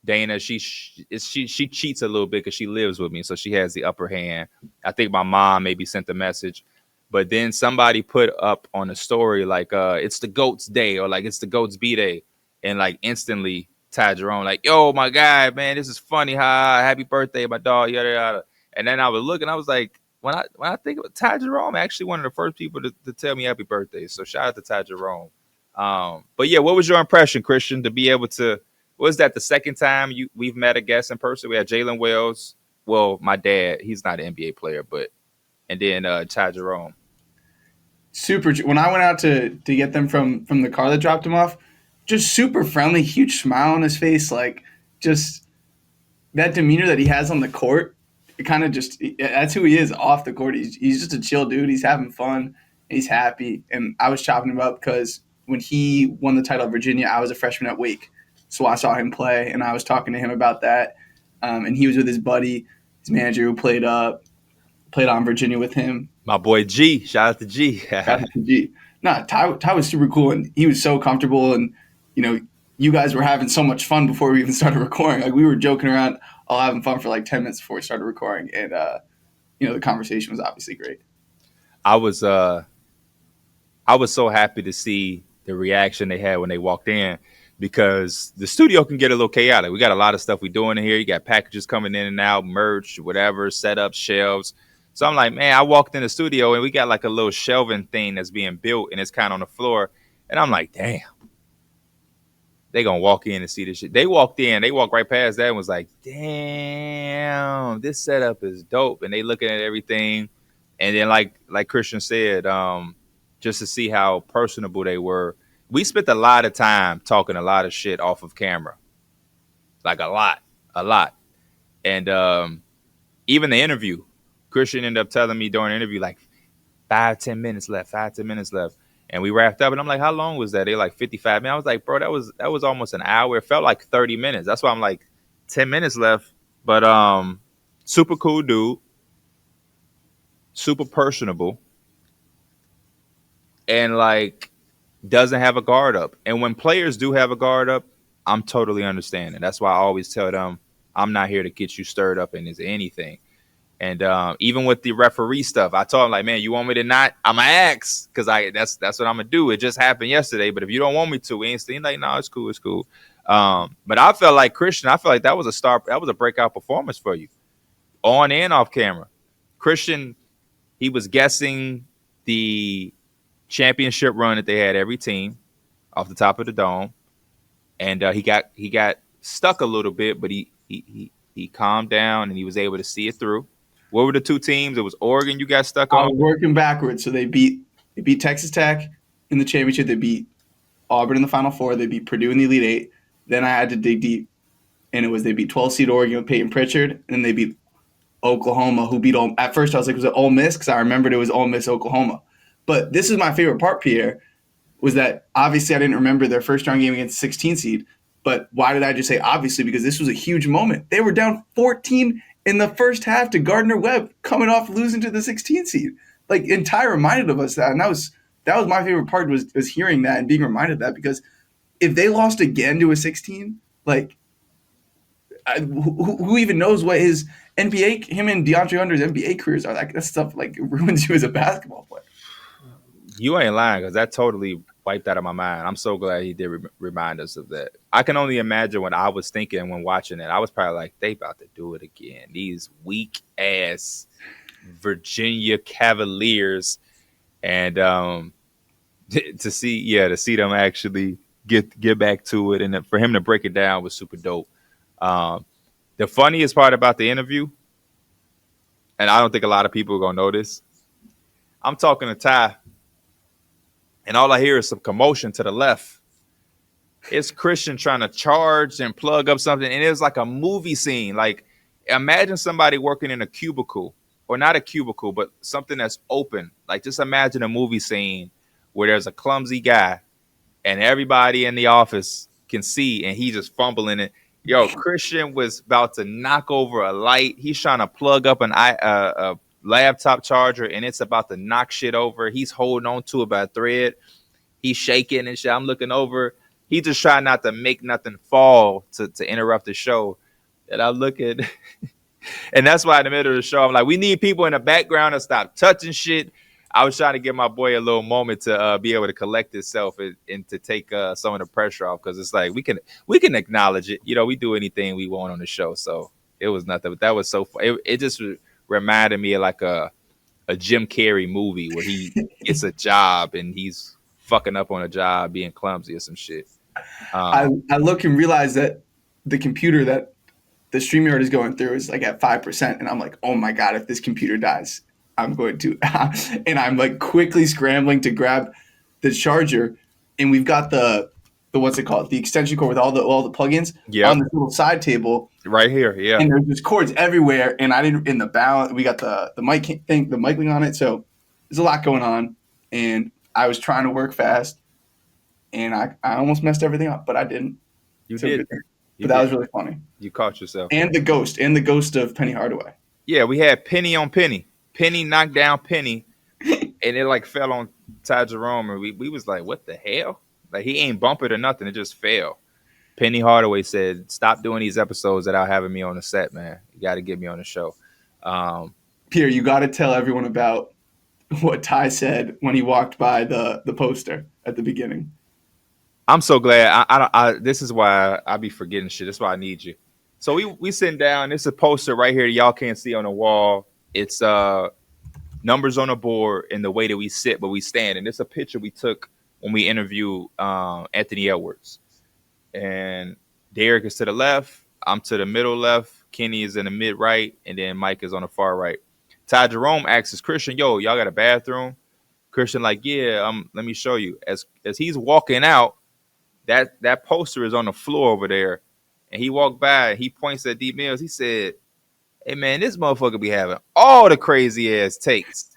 Dana. She cheats a little bit because she lives with me, so she has the upper hand. I think my mom maybe sent the message, but then somebody put up on a story like it's the GOAT's day or like it's the GOAT's B-Day, and like instantly Ty Jerome like, yo, my guy, man, this is funny. Happy birthday, my dog, yada yada. And then I was looking, I was like, when I think of Ty Jerome, actually one of the first people to tell me happy birthday. So shout out to Ty Jerome. But yeah, what was your impression, Christian, to be able to? Was that the second time we've met a guest in person? We had Jalen Wells. Well, my dad, he's not an NBA player, and then Ty Jerome. Super. When I went out to get them from the car that dropped him off, just super friendly, huge smile on his face, like just that demeanor that he has on the court. It kind of that's who he is off the court. He's just a chill dude. He's having fun. He's happy. And I was chopping him up because when he won the title at Virginia, I was a freshman at Wake. So I saw him play, and I was talking to him about that. And he was with his buddy, his manager, who played on Virginia with him. My boy G. Shout out to G. Shout out to G. No, Ty was super cool, and he was so comfortable. And, you guys were having so much fun before we even started recording. Like, we were joking around all having fun for like 10 minutes before we started recording. And, the conversation was obviously great. I was so happy to see the reaction they had when they walked in, because the studio can get a little chaotic. We got a lot of stuff we doing in here. You got packages coming in and out, merch, whatever, setup, shelves. So I'm like, man, I walked in the studio and we got like a little shelving thing that's being built and it's kind of on the floor. And I'm like, damn, they gonna walk in and see this shit. They walked right past that and was like, damn, this setup is dope. And they looking at everything. And then like Christian said, just to see how personable they were. We spent a lot of time talking a lot of shit off of camera. Like a lot. And even the interview, Christian ended up telling me during the interview, like 5-10 minutes left. And we wrapped up and I'm like, how long was that? They're like 55 minutes. I was like, bro, that was almost an hour. It felt like 30 minutes. That's why I'm like 10 minutes left. But super cool dude. Super personable. And like doesn't have a guard up. And when players do have a guard up, I'm totally understanding. That's why I always tell them, I'm not here to get you stirred up into anything. And even with the referee stuff, I told him, like, man, you want me to not? I'm going to ask, because that's what I'm going to do. It just happened yesterday. But if you don't want me to, we ain't like, no, it's cool. But I felt like, Christian, that was a breakout performance for you, on and off camera. Christian, he was guessing the championship run that they had every team off the top of the dome, and he got stuck a little bit, but he calmed down and he was able to see it through. What were the two teams? It was Oregon you got stuck on? I was working backwards. So they beat Texas Tech in the championship. They beat Auburn in the Final Four. They beat Purdue in the Elite Eight. Then I had to dig deep, and they beat 12 seed Oregon with Peyton Pritchard, and then they beat Oklahoma, who beat at first I was like, was it Ole Miss? Because I remembered it was Ole Miss Oklahoma. But this is my favorite part, Pierre, was that obviously I didn't remember their first round game against the 16 seed. But why did I just say obviously? Because this was a huge moment. They were down 14 in the first half to Gardner-Webb, coming off losing to the 16 seed. Like, and Ty reminded of us that, and that was my favorite part was hearing that and being reminded of that, because if they lost again to a 16, like, who even knows what him and DeAndre Hunter's NBA careers are? Like, that stuff like ruins you as a basketball player. You ain't lying, because that totally wiped out of my mind. I'm so glad he did remind us of that. I can only imagine what I was thinking when watching it. I was probably like, they about to do it again. These weak ass Virginia Cavaliers. And to see them actually get back to it, and for him to break it down was super dope. The funniest part about the interview, and I don't think a lot of people are gonna know this, I'm talking to Ty, and all I hear is some commotion to the left. It's Christian trying to charge and plug up something, and it was like a movie scene. Like, imagine somebody working in a cubicle, or not a cubicle, but something that's open. Like, just imagine a movie scene where there's a clumsy guy, and everybody in the office can see, and he's just fumbling it. Yo, Christian was about to knock over a light. He's trying to plug up a laptop charger, and it's about to knock shit over. He's holding on to it by a thread. He's shaking and shit. I'm looking over. He just trying not to make nothing fall to interrupt the show. And I look at, and that's why in the middle of the show, I'm like, we need people in the background to stop touching shit. I was trying to give my boy a little moment to be able to collect himself and to take some of the pressure off, because it's like we can acknowledge it. You know, we do anything we want on the show, so it was nothing. But that was so fun. It just reminded me of like a Jim Carrey movie where he gets a job and he's fucking up on a job, being clumsy or some shit. I look and realize that the computer that the StreamYard is going through is like at 5%, and I'm like, oh my god, if this computer dies, I'm going to, and I'm like quickly scrambling to grab the charger, and we've got the what's it called, the extension cord with all the plugins on this little side table right here, yeah. And there's just cords everywhere, and I didn't in the balance. We got the mic thing, the mic link on it, so there's a lot going on, and I was trying to work fast, and I almost messed everything up, but I didn't. You did. That was really funny. You caught yourself. And the ghost of Penny Hardaway. Yeah, we had Penny on Penny. Penny knocked down Penny, and it like fell on Ty Jerome, and we was like, what the hell? Like, he ain't bump it or nothing. It just fell. Penny Hardaway said, "Stop doing these episodes without having me on the set, man. You got to get me on the show." Pierre, you got to tell everyone about what Ty said when he walked by the poster at the beginning. I'm so glad. I this is why I be forgetting shit. That's why I need you. So we sitting down. It's a poster right here that y'all can't see on the wall. It's numbers on the board and the way that we sit, but we stand. And it's a picture we took when we interviewed Anthony Edwards. And Derek is to the left. I'm to the middle left. Kenny is in the mid right, and then Mike is on the far right. Ty Jerome asks Christian, "Yo, y'all got a bathroom?" Christian like, "Yeah, let me show you." As he's walking out, that poster is on the floor over there, and he walked by. He points at D Mills. He said, "Hey man, this motherfucker be having all the crazy ass takes,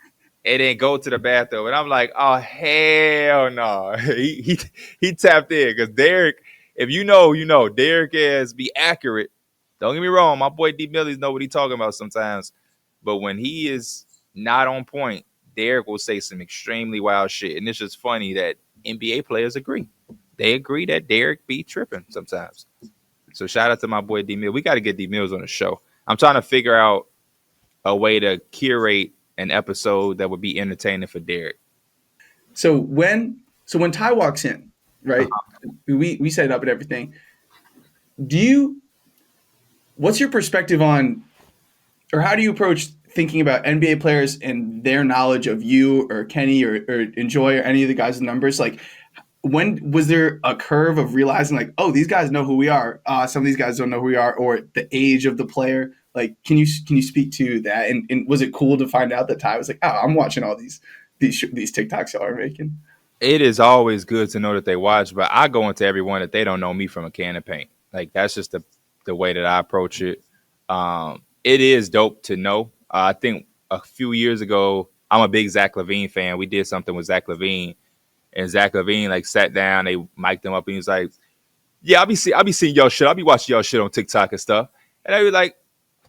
and then go to the bathroom." And I'm like, "Oh hell no!" he tapped in because Derek, if you know, you know. Derek is be accurate. Don't get me wrong, my boy D Mills know what he's talking about sometimes, but when he is not on point, Derek will say some extremely wild shit, and it's just funny that NBA players agree. They agree that Derek be tripping sometimes. So shout out to my boy D Mills. We got to get D Mills on the show. I'm trying to figure out a way to curate an episode that would be entertaining for Derek. So when Ty walks in, right? We set it up and everything. What's your perspective on, or how do you approach thinking about NBA players and their knowledge of you or Kenny or Enjoy or any of the guys' numbers? Like, when was there a curve of realizing like, oh, these guys know who we are. Some of these guys don't know who we are, or the age of the player. Like, can you speak to that? And was it cool to find out that Ty was like, oh, I'm watching all these TikToks y'all are making? It is always good to know that they watch, but I go into everyone that they don't know me from a can of paint. Like, that's just the way that I approach it. It is dope to know. I think a few years ago, I'm a big Zach LaVine fan. We did something with Zach LaVine, and Zach LaVine like sat down, they mic'd him up, and he was like, "Yeah, I'll be seeing y'all shit. I'll be watching y'all shit on TikTok and stuff." And I was like,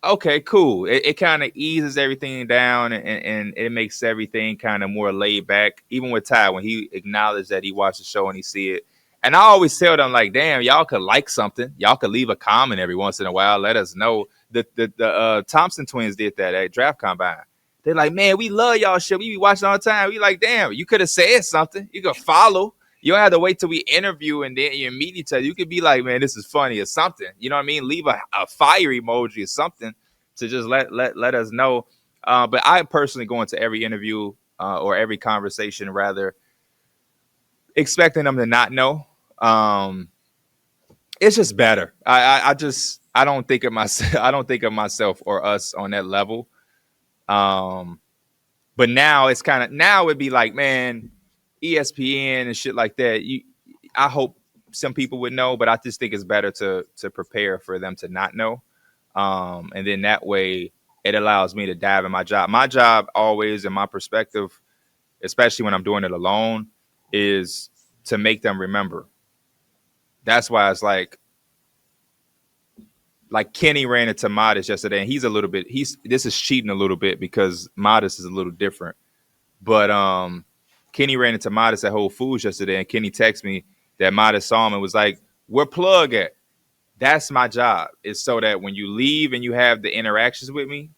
"Okay, cool." It kind of eases everything down, and it makes everything kind of more laid back. Even with Ty, when he acknowledged that he watched the show and he see it, and I always tell them like, "Damn, y'all could like something. Y'all could leave a comment every once in a while. Let us know." The Thompson twins did that at Draft Combine. They're like, "Man, we love y'all shit. We be watching all the time." We like, "Damn, you could have said something. You could follow. You don't have to wait till we interview and then you meet each other. You could be like, man, this is funny or something. You know what I mean? Leave a fire emoji or something to just let us know." But I personally go into every interview or every conversation rather expecting them to not know. It's just better. I don't think of myself. I don't think of myself or us on that level. But now it's kind of, now it'd be like, man, ESPN and shit like that. I hope some people would know, but I just think it's better to prepare for them to not know. And then that way it allows me to dive in my job. My job always, in my perspective, especially when I'm doing it alone, is to make them remember. That's why it's like Kenny ran into Modest yesterday, and he's a little bit, this is cheating a little bit because Modest is a little different. But Kenny ran into Modest at Whole Foods yesterday, and Kenny texted me that Modest saw him and was like, "Where Plug at?" That's my job. It's so that when you leave and you have the interactions with me,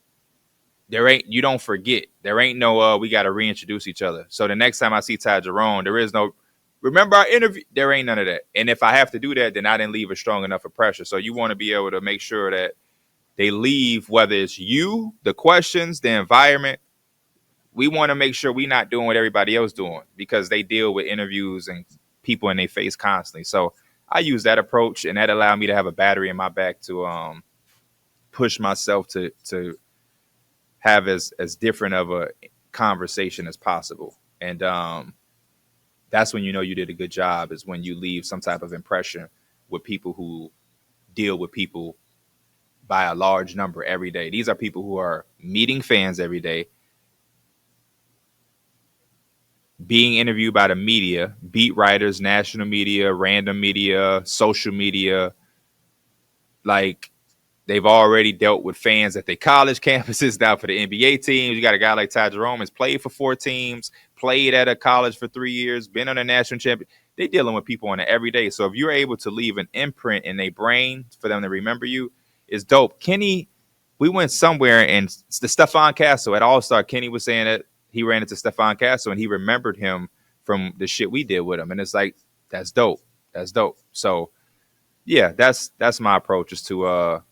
you don't forget. There ain't no we got to reintroduce each other. So the next time I see Ty Jerome, there is no, remember our interview? There ain't none of that. And if I have to do that, then I didn't leave a strong enough of pressure. So you want to be able to make sure that they leave, whether it's you, the questions, the environment. We want to make sure we're not doing what everybody else doing because they deal with interviews and people in their face constantly. So I use that approach, and that allowed me to have a battery in my back to push myself to have as different of a conversation as possible. And that's when you know you did a good job, is when you leave some type of impression with people who deal with people by a large number every day. These are people who are meeting fans every day, being interviewed by the media, beat writers, national media, random media, social media. Like, They've already dealt with fans at their college campuses. Now for the NBA teams, you got a guy like Ty Jerome has played for 4 teams, played at a college for 3 years, been on a national champion. They're dealing with people on it every day. So if you're able to leave an imprint in their brain for them to remember you, it's dope. Kenny, we went somewhere and the Stephon Castle at All-Star, Kenny was saying that he ran into Stephon Castle and he remembered him from the shit we did with him. And it's like, that's dope. That's dope. So yeah, that's my approach, is to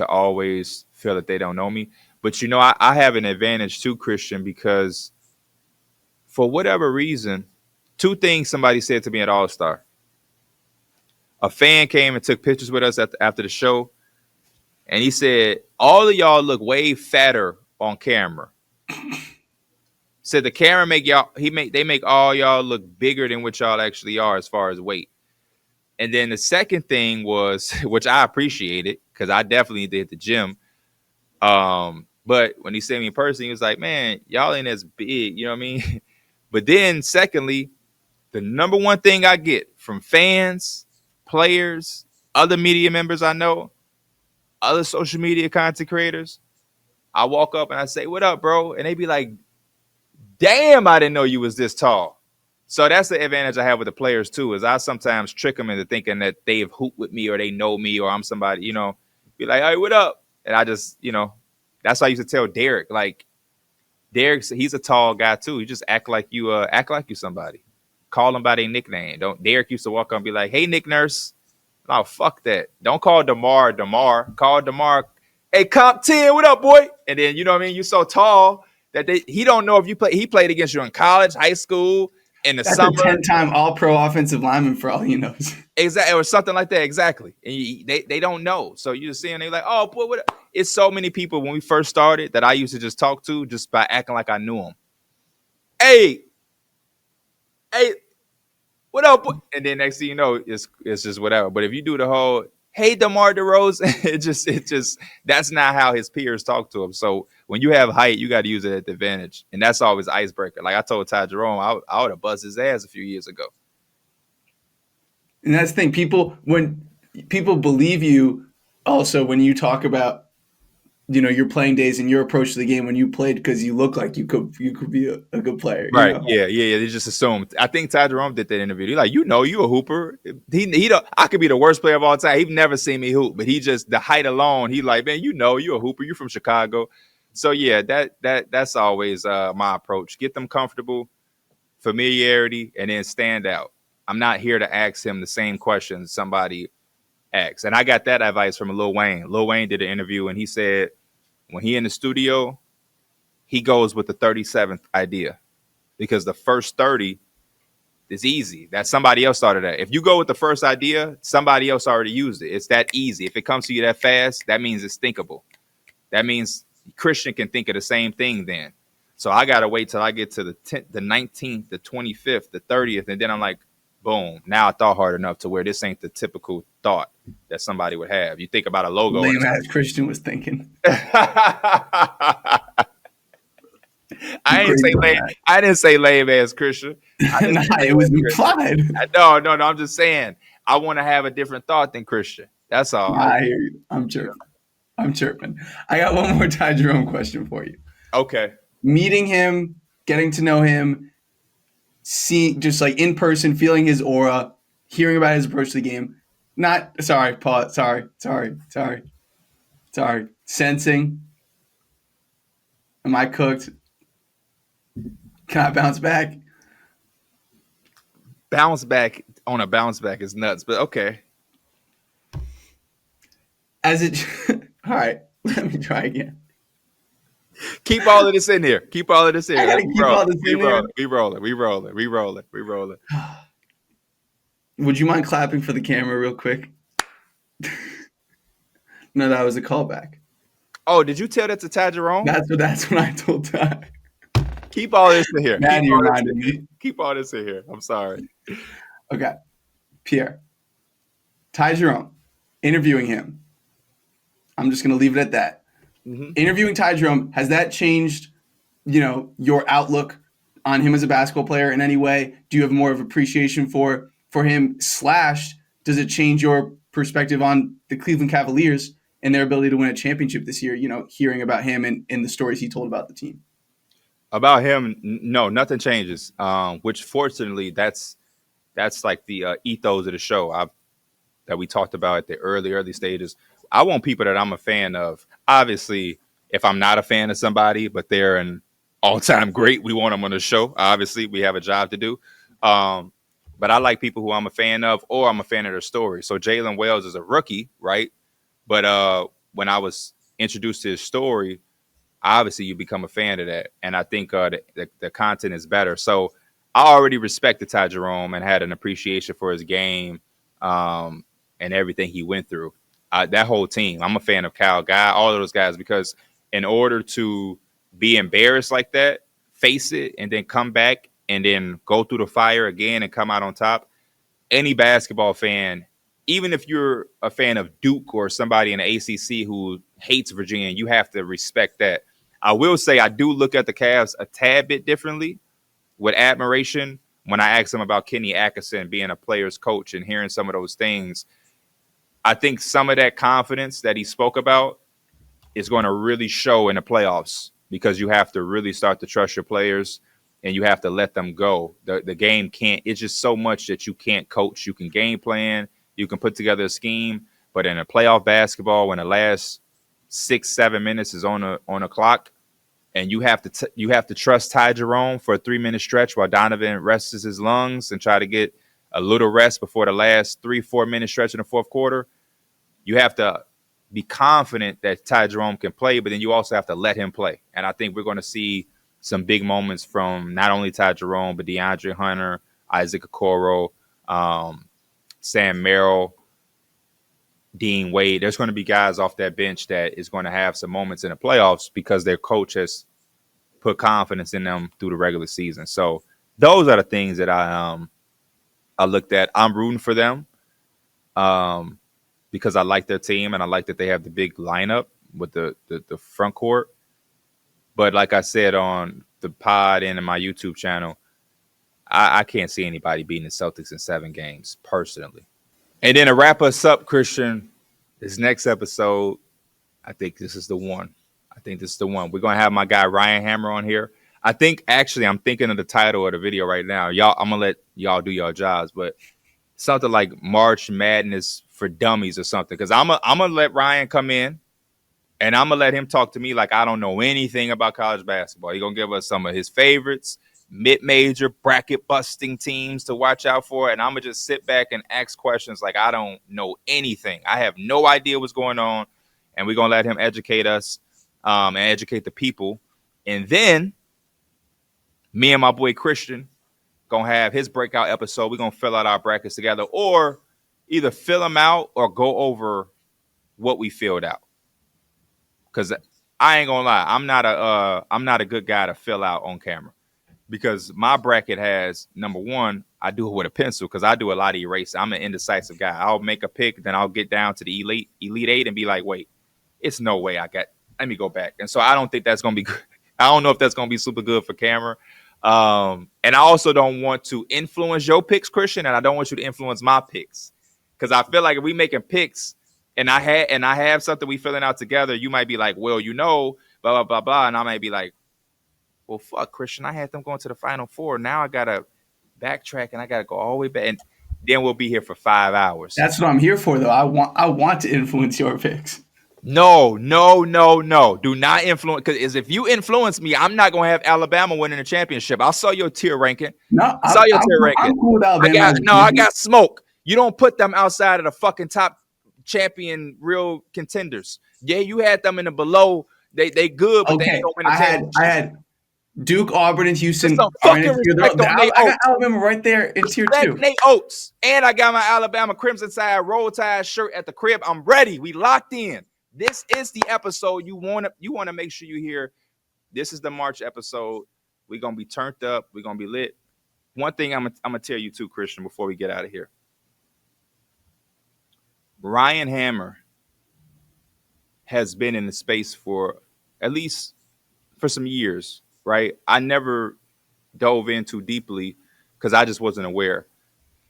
always feel that they don't know me. But, you know, I have an advantage too, Christian, because for whatever reason, 2 things somebody said to me at All-Star. A fan came and took pictures with us after the show, and he said, all of y'all look way fatter on camera. Said the camera they make all y'all look bigger than what y'all actually are as far as weight. And then the second thing was, which I appreciated, because I definitely did the gym. But when he said me in person, he was like, man, y'all ain't as big, you know what I mean? But then secondly, the number one thing I get from fans, players, other media members I know, other social media content creators, I walk up and I say, what up, bro? And they be like, damn, I didn't know you was this tall. So that's the advantage I have with the players too, is I sometimes trick them into thinking that they've hooped with me or they know me or I'm somebody, you know, be like, hey, what up? And I just, you know, that's why I used to tell Derek, like, he's a tall guy too. You just act like you somebody. Call him by their nickname. Derek used to walk up and be like, hey, Nick Nurse. No, fuck that. Don't call DeMar. Call DeMar, hey, Comp 10, what up, boy? And then, you know what I mean? You're so tall that he don't know if you play. He played against you in college, high school, in the summer. That's a 10-time All-Pro offensive lineman for all he knows. Exactly, or something like that. Exactly. And they don't know. So you just see them, they're like, oh, boy, what? It's so many people when we first started that I used to just talk to just by acting like I knew them. Hey, what up, boy? And then next thing you know, it's just whatever. But if you do the whole, hey, DeMar DeRozan, it just that's not how his peers talk to him. So when you have height, you got to use it at the advantage. And that's always icebreaker. Like I told Ty Jerome, I would have buzzed his ass a few years ago. And that's the thing. When people believe you also when you talk about, you know, your playing days and your approach to the game when you played, because you look like you could be a good player. Right. You know? Yeah. They just assume. I think Ty Jerome did that interview. He's like, you know, you a hooper. He don't, I could be the worst player of all time. He's never seen me hoop, but he just, the height alone, he like, man, you know, you a hooper. You from Chicago. So yeah, that's always my approach. Get them comfortable, familiarity, and then stand out. I'm not here to ask him the same questions somebody asks. And I got that advice from Lil Wayne. Lil Wayne did an interview and he said when he in the studio, he goes with the 37th idea because the first 30 is easy. That somebody else started that. If you go with the first idea, somebody else already used it. It's that easy. If it comes to you that fast, that means it's thinkable. That means Christian can think of the same thing then. So I got to wait till I get to the 10th, the 19th, the 25th, the 30th. And then I'm like, boom, now I thought hard enough to where this ain't the typical thought that somebody would have. You think about a logo. Lame ass Christian was thinking. I didn't say lame ass Christian. It was implied. No. I'm just saying I want to have a different thought than Christian. That's all. I hear you. I'm chirping. I got one more Ty Jerome question for you. Okay. Meeting him, getting to know him, seeing just like in person, feeling his aura, hearing about his approach to the game. Sorry. Sensing. Am I cooked? Can I bounce back? Bounce back on a bounce back is nuts, but okay. All right, let me try again. Keep all of this in here. Keep all of this in here. I gotta keep all this in here. We rolling. Would you mind clapping for the camera real quick? No, that was a callback. Oh, did you tell that to Ty Jerome? That's what I told Ty. Keep all this in here. Man, you reminded me. Keep all this in here. I'm sorry. Okay. Pierre. Ty Jerome. Interviewing him. I'm just going to leave it at that. Mm-hmm. Interviewing Ty Jerome, has that changed, you know, your outlook on him as a basketball player in any way? Do you have more of appreciation for him / does it change your perspective on the Cleveland Cavaliers and their ability to win a championship this year, hearing about him and the stories he told about the team. About him, no, nothing changes. Which fortunately, that's like the ethos of the show that we talked about at the early stages. I want people that I'm a fan of. Obviously, if I'm not a fan of somebody, but they're an all-time great, we want them on the show. Obviously, we have a job to do. But I like people who I'm a fan of, or I'm a fan of their story. So Jalen Wells is a rookie, right? But when I was introduced to his story, obviously you become a fan of that. And I think the content is better. So I already respected Ty Jerome and had an appreciation for his game and everything he went through. That whole team, I'm a fan of Cal Guy, all of those guys, because in order to be embarrassed like that, face it, and then come back and then go through the fire again and come out on top, any basketball fan, even if you're a fan of Duke or somebody in the ACC who hates Virginia, you have to respect that. I will say I do look at the Cavs a tad bit differently with admiration when I ask them about Kenny Atkinson being a player's coach and hearing some of those things. I think some of that confidence that he spoke about is going to really show in the playoffs, because you have to really start to trust your players and you have to let them go. The game can't, it's just so much that you can't coach. You can game plan, you can put together a scheme, but in a playoff basketball, when the last 6-7 minutes is on a clock, and you have to trust Ty Jerome for a 3-minute stretch while Donovan rests his lungs and try to get a little rest before the last 3-4 minute stretch in the fourth quarter. You have to be confident that Ty Jerome can play, but then you also have to let him play. And I think we're going to see some big moments from not only Ty Jerome, but DeAndre Hunter, Isaac Okoro, Sam Merrill, Dean Wade. There's going to be guys off that bench that is going to have some moments in the playoffs because their coach has put confidence in them through the regular season. So those are the things that I looked at. I'm rooting for them because I like their team and I like that they have the big lineup with the front court. But like I said on the pod and in my YouTube channel, I can't see anybody beating the Celtics in 7 games personally. And then to wrap us up, Christian, this next episode, I think this is the one. We're going to have my guy Ryan Hammer on here. I think actually I'm thinking of the title of the video right now. I'm going to let y'all do your jobs, but something like March Madness for Dummies or something. Because I'm going to let Ryan come in and I'm going to let him talk to me like I don't know anything about college basketball. He's going to give us some of his favorites, mid-major bracket busting teams to watch out for, and I'm gonna just sit back and ask questions like I don't know anything. I have no idea what's going on, and we're gonna let him educate us and educate the people. And then me and my boy Christian gonna have his breakout episode. We're gonna fill out our brackets together, or either fill them out or go over what we filled out. Because I ain't gonna lie, I'm not a good guy to fill out on camera. Because my bracket has, number one, I do it with a pencil because I do a lot of erasing. I'm an indecisive guy. I'll make a pick, then I'll get down to the Elite 8 and be like, wait, it's no way let me go back. And so I don't think that's going to be good. I don't know if that's going to be super good for camera. And I also don't want to influence your picks, Christian, and I don't want you to influence my picks. Because I feel like if we making picks and I have something we filling out together, you might be like, well, blah, blah, blah, blah. And I might be like, well, fuck, Christian, I had them going to the Final Four. Now I got to backtrack and I got to go all the way back. And then we'll be here for 5 hours. That's what I'm here for, though. I want to influence your picks. No. Do not influence. Because if you influence me, I'm not going to have Alabama winning the championship. I'll sell your tier ranking. No, I'm cool with Alabama. I got smoke. You don't put them outside of the fucking top champion real contenders. Yeah, you had them in the below. They good, but they don't win the championship. I had Duke, Auburn, and Houston. I got Alabama right there in tier 2. Nate Oates. And I got my Alabama Crimson Tide Roll Tide shirt at the crib. I'm ready. We locked in. This is the episode you want to make sure you hear. This is the March episode. We're going to be turned up. We're going to be lit. One thing I'm going to tell you too, Christian, before we get out of here. Ryan Hammer has been in the space for at least for some years. Right. I never dove in too deeply because I just wasn't aware.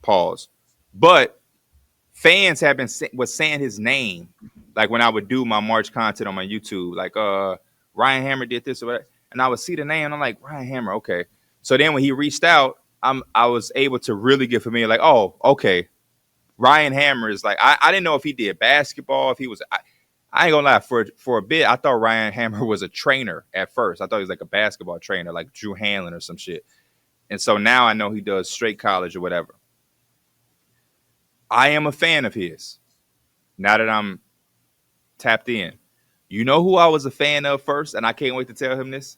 Pause. But fans have been was saying his name, like when I would do my March content on my YouTube, like Ryan Hammer did this or whatever, and I would see the name, and I'm like, Ryan Hammer, okay. So then when he reached out, I was able to really get familiar, like, oh, okay, Ryan Hammer is like, I didn't know if he did basketball, if he was. I ain't gonna lie, for a bit, I thought Ryan Hammer was a trainer at first. I thought he was like a basketball trainer, like Drew Hanlon or some shit. And so now I know he does straight college or whatever. I am a fan of his. Now that I'm tapped in. You know who I was a fan of first, and I can't wait to tell him this?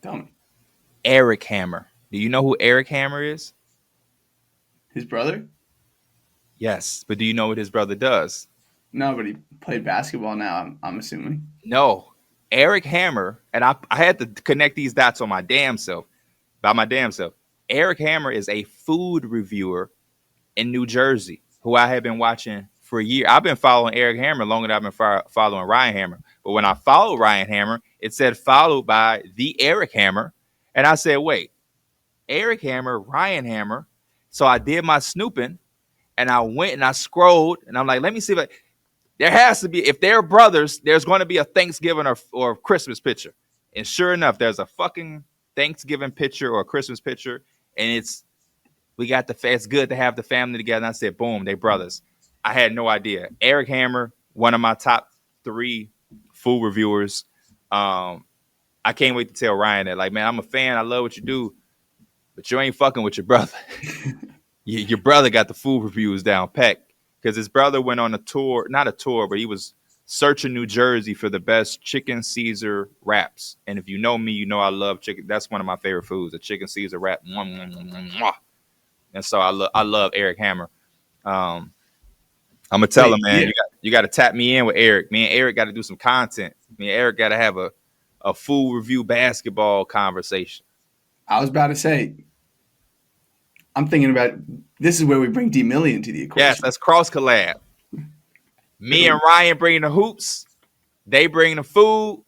Tell me. Eric Hammer. Do you know who Eric Hammer is? His brother? Yes, but do you know what his brother does? No, but he played basketball now, I'm assuming. No. Eric Hammer, and I had to connect these dots on my damn self. By my damn self. Eric Hammer is a food reviewer in New Jersey who I have been watching for a year. I've been following Eric Hammer longer than I've been following Ryan Hammer. But when I followed Ryan Hammer, it said followed by the Eric Hammer. And I said, wait, Eric Hammer, Ryan Hammer. So I did my snooping, and I went and I scrolled, and I'm like, let me see if there has to be, if they're brothers, there's going to be a Thanksgiving or Christmas picture. And sure enough, there's a fucking Thanksgiving picture or a Christmas picture, and it's good to have the family together. And I said, boom, they brothers. I had no idea. Eric Hammer, one of my top 3 food reviewers. I can't wait to tell Ryan that, like, man, I'm a fan. I love what you do, but you ain't fucking with your brother. Your brother got the food reviews down packed because his brother went on a tour, not a tour, but he was searching New Jersey for the best chicken Caesar wraps. And if you know me, you know I love chicken. That's one of my favorite foods, a chicken Caesar wrap. And so I love Eric Hammer. I'm gonna tell him, man, you got to tap me in with Eric. Me and Eric got to do some content. Me and Eric got to have a full review basketball conversation. I was about to say, I'm thinking about, this is where we bring D Millie into the equation. Yes, let's cross collab. Me and Ryan bring the hoops, they bring the food,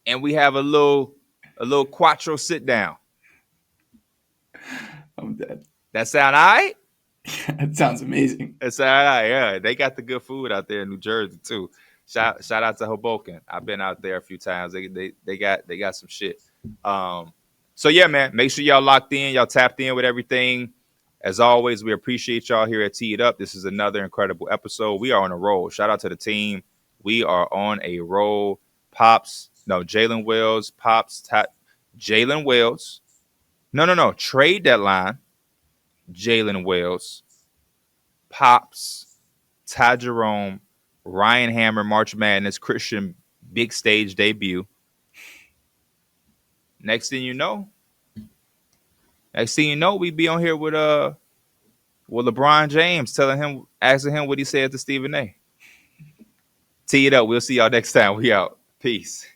and we have a little quattro sit down. I'm dead. That sound all right? That sounds amazing. That sound all right, yeah. They got the good food out there in New Jersey too. Shout out to Hoboken. I've been out there a few times. They got some shit. So yeah, man, make sure y'all locked in, y'all tapped in with everything. As always, we appreciate y'all here at Tee It Up. This is another incredible episode. We are on a roll. Shout out to the team. We are on a roll. Jalen Wells, Jalen Wells. No. Trade deadline. Jalen Wells, Pops, Ty Jerome, Ryan Hammer, March Madness, Christian big stage debut. Next thing you know, we be on here with LeBron James, asking him what he said to Stephen A. Tee it up. We'll see y'all next time. We out. Peace.